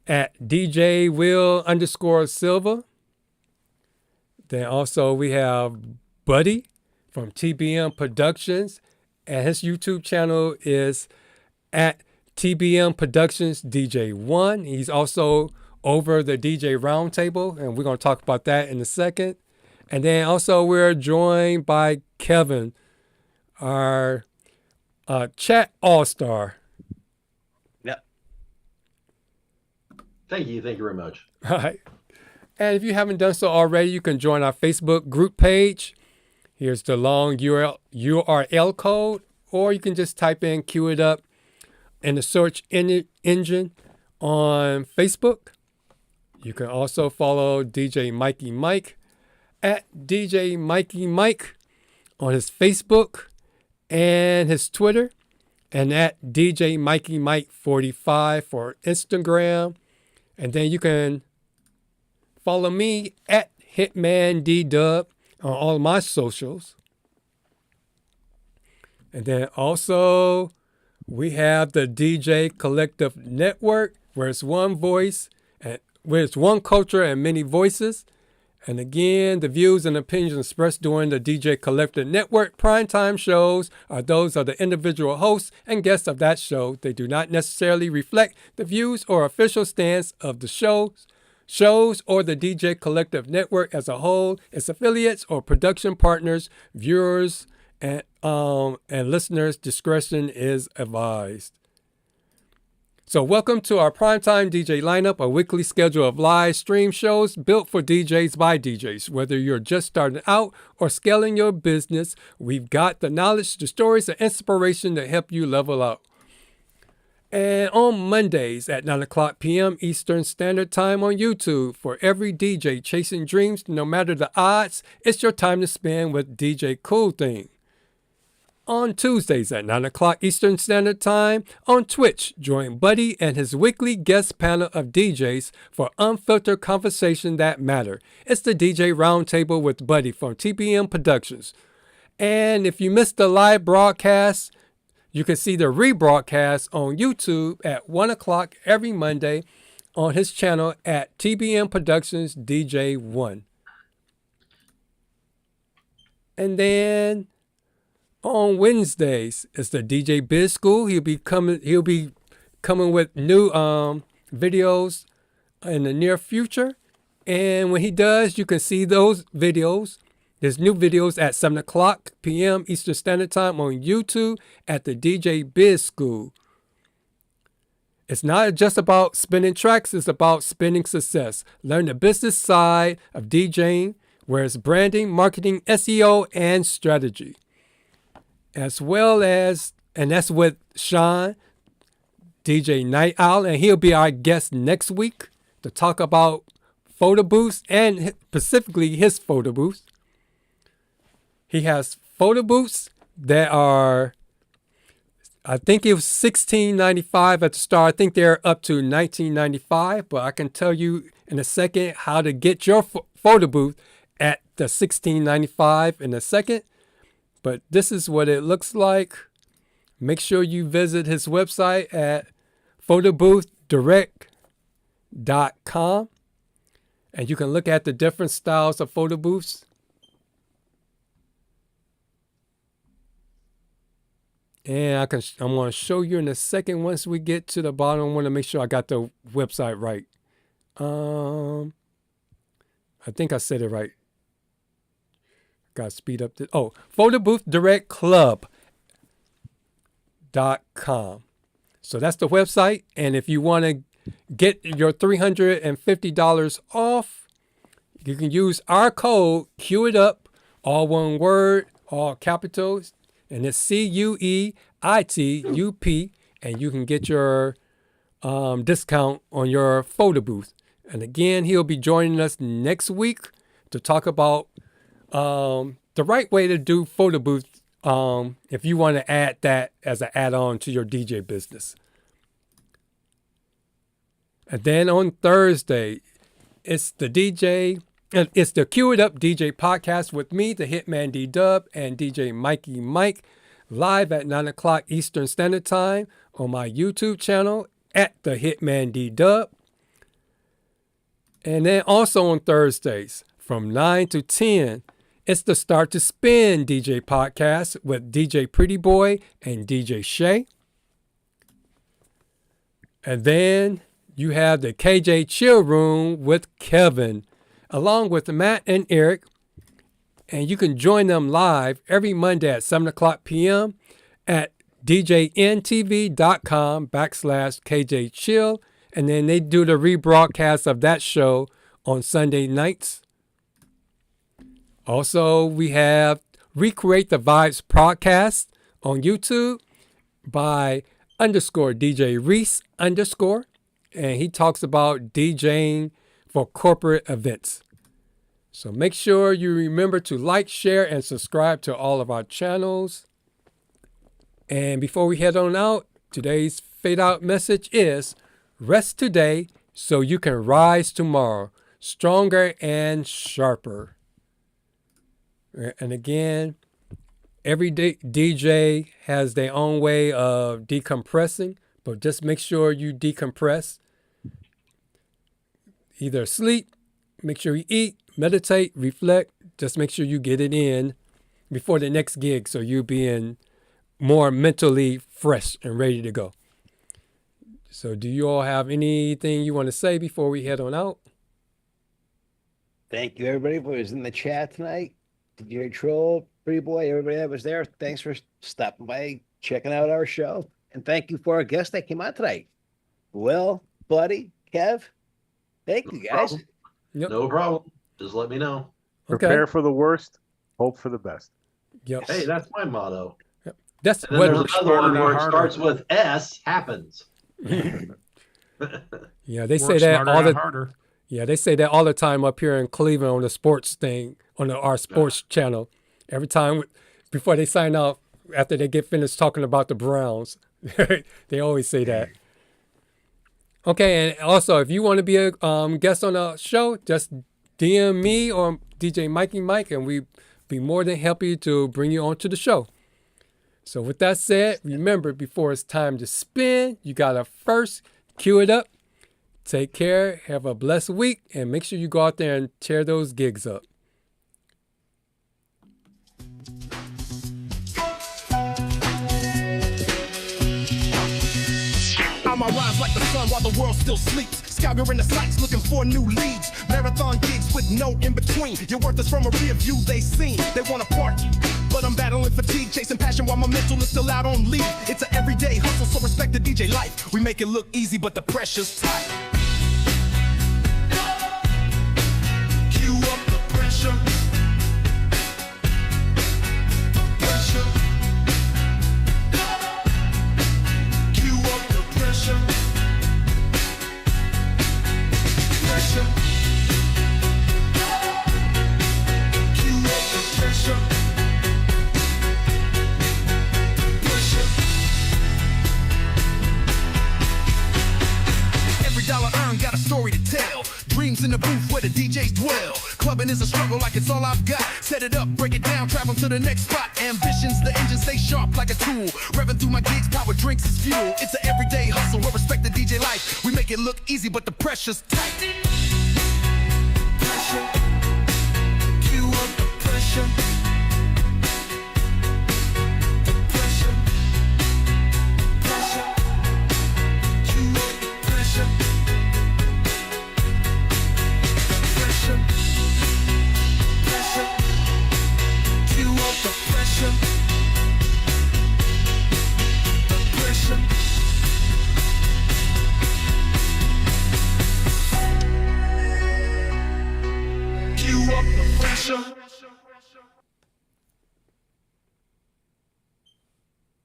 at DJ Will _Silva. Then also we have Buddy from TBM Productions, and his YouTube channel is at TBM Productions DJ1. He's also over the DJ Roundtable, and we're going to talk about that in a second. And then also we're joined by Kevin, our chat all-star. Yep. Thank you very much. All right. And if you haven't done so already, you can join our Facebook group page. Here's the long URL code, or you can just type in cueitup in the search engine on Facebook. You can also follow DJ Mikey Mike at DJ Mikey Mike on his Facebook and his Twitter, and at DJ Mikey Mike 45 for Instagram. And then you can follow me at Hitman DDub on all my socials. And then also we have the DJ Collective Network, where it's one voice, and where it's one culture and many voices. And again, the views and opinions expressed during the DJ Collective Network primetime shows are those of the individual hosts and guests of that show. They do not necessarily reflect the views or official stance of the shows or the DJ Collective Network as a whole, its affiliates or production partners. Viewers and listeners' discretion is advised. So welcome to our Primetime DJ lineup, a weekly schedule of live stream shows built for DJs by DJs. Whether you're just starting out or scaling your business, we've got the knowledge, the stories, and inspiration to help you level up. And on Mondays at 9 o'clock p.m. Eastern Standard Time on YouTube, for every DJ chasing dreams, no matter the odds, it's your time to spend with DJ Cool Thing. On Tuesdays at 9 o'clock Eastern Standard Time on Twitch, join Buddy and his weekly guest panel of DJs for unfiltered conversation that matter. It's the DJ Roundtable with Buddy from TBM Productions. And if you missed the live broadcast, you can see the rebroadcast on YouTube at 1 o'clock every Monday on his channel at TBM Productions DJ1. And then On Wednesdays, it's the DJ Biz School. He'll be coming with new videos in the near future. And when he does, you can see those videos. There's new videos at 7 o'clock p.m. Eastern Standard Time on YouTube at the DJ Biz School. It's not just about spinning tracks, it's about spinning success. Learn the business side of DJing, where it's branding, marketing, SEO, and strategy. As well as, and that's with Sean, DJ Night Owl, and he'll be our guest next week to talk about photo booths and specifically his photo booth. He has photo booths that are, I think it was $16.95 at the start. I think they're up to $19.95, but I can tell you in a second how to get your photo booth at the $16.95 in a second. But this is what it looks like. Make sure you visit his website at photoboothdirect.com, and you can look at the different styles of photo booths. And I'm going to show you in a second once we get to the bottom. I want to make sure I got the website right. I think I said it right. Got to speed up this. Oh, photoboothdirectclub.com. So that's the website. And if you want to get your $350 off, you can use our code cueitup, all one word, all capitals. And it's CUEITUP, and you can get your discount on your photo booth. And again, he'll be joining us next week to talk about the right way to do photo booth if you want to add that as an add-on to your DJ business. And then on Thursday, it's the Cue It Up DJ podcast with me, the Hitman DDub, and DJ Mikey Mike, live at 9 o'clock Eastern Standard Time on my YouTube channel at the Hitman DDub. And then also on Thursdays from 9 to 10, it's the Start to Spin DJ podcast with DJ Pretty Boy and DJ Shay. And then you have the KJ Chill Room with Kevin, along with Matt and Eric, and you can join them live every Monday at 7 o'clock p.m. at djntv.com/KJ Chill, and then they do the rebroadcast of that show on Sunday nights. Also, we have Recreate the Vibes podcast on YouTube by _DJ Reese _ and he talks about DJing for corporate events. So make sure you remember to like, share, and subscribe to all of our channels. And before we head on out, today's fade out message is rest today so you can rise tomorrow, stronger and sharper. And again, every DJ has their own way of decompressing, but just make sure you decompress. Either sleep, make sure you eat, meditate, reflect. Just make sure you get it in before the next gig so you'll be in more mentally fresh and ready to go. So do you all have anything you want to say before we head on out? Thank you, everybody, who was in the chat tonight. DJ Troll, Pretty Boy, everybody that was there. Thanks for stopping by, checking out our show. And thank you for our guest that came out tonight. Will, Buddy, Kev. Thank you, guys. Yep. No problem. Just let me know. Okay. Prepare for the worst, hope for the best. Yep. Hey, that's my motto. Yep. That's And then what. there's another one where it harder. starts with S, happens. Yeah, they say Work that smarter, all not the. harder. Yeah, they say that all the time up here in Cleveland on the sports thing on our sports channel. Every time before they sign off, after they get finished talking about the Browns, they always say that. Okay, and also if you want to be a guest on the show, just DM me or DJ Mikey Mike, and we'd be more than happy to bring you onto the show. So with that said, remember, before it's time to spin, you gotta first cue it up. Take care, have a blessed week, and make sure you go out there and tear those gigs up. my rhymes like the sun while the world still sleeps. Scouring the sights looking for new leads. Marathon gigs with no in between. Your worth is from a rear view they seen. They want to party, but I'm battling fatigue, chasing passion while my mental is still out on leave. It's an everyday hustle, so respect the DJ life. We make it look easy, but the pressure's tight. Cue up the pressure. Pressure. Cue up the pressure. Pressure. Cue up the pressure. Pressure. Every dollar earned got a story to tell. Dreams in the booth where the DJs dwell. Clubbing is a struggle like it's all I've got. Set it up, break it down, travel to the next spot. Ambitions, the engine stay sharp like a tool. Revving through my gigs, power drinks is fuel. It's an everyday hustle, we'll respect the DJ life. We make it look easy, but the pressure's tight. Pressure. Cue up the pressure. The pressure. Pressure. Cue up the pressure. Pressure. Pressure. Cue up the pressure. The pressure. Cue up the pressure.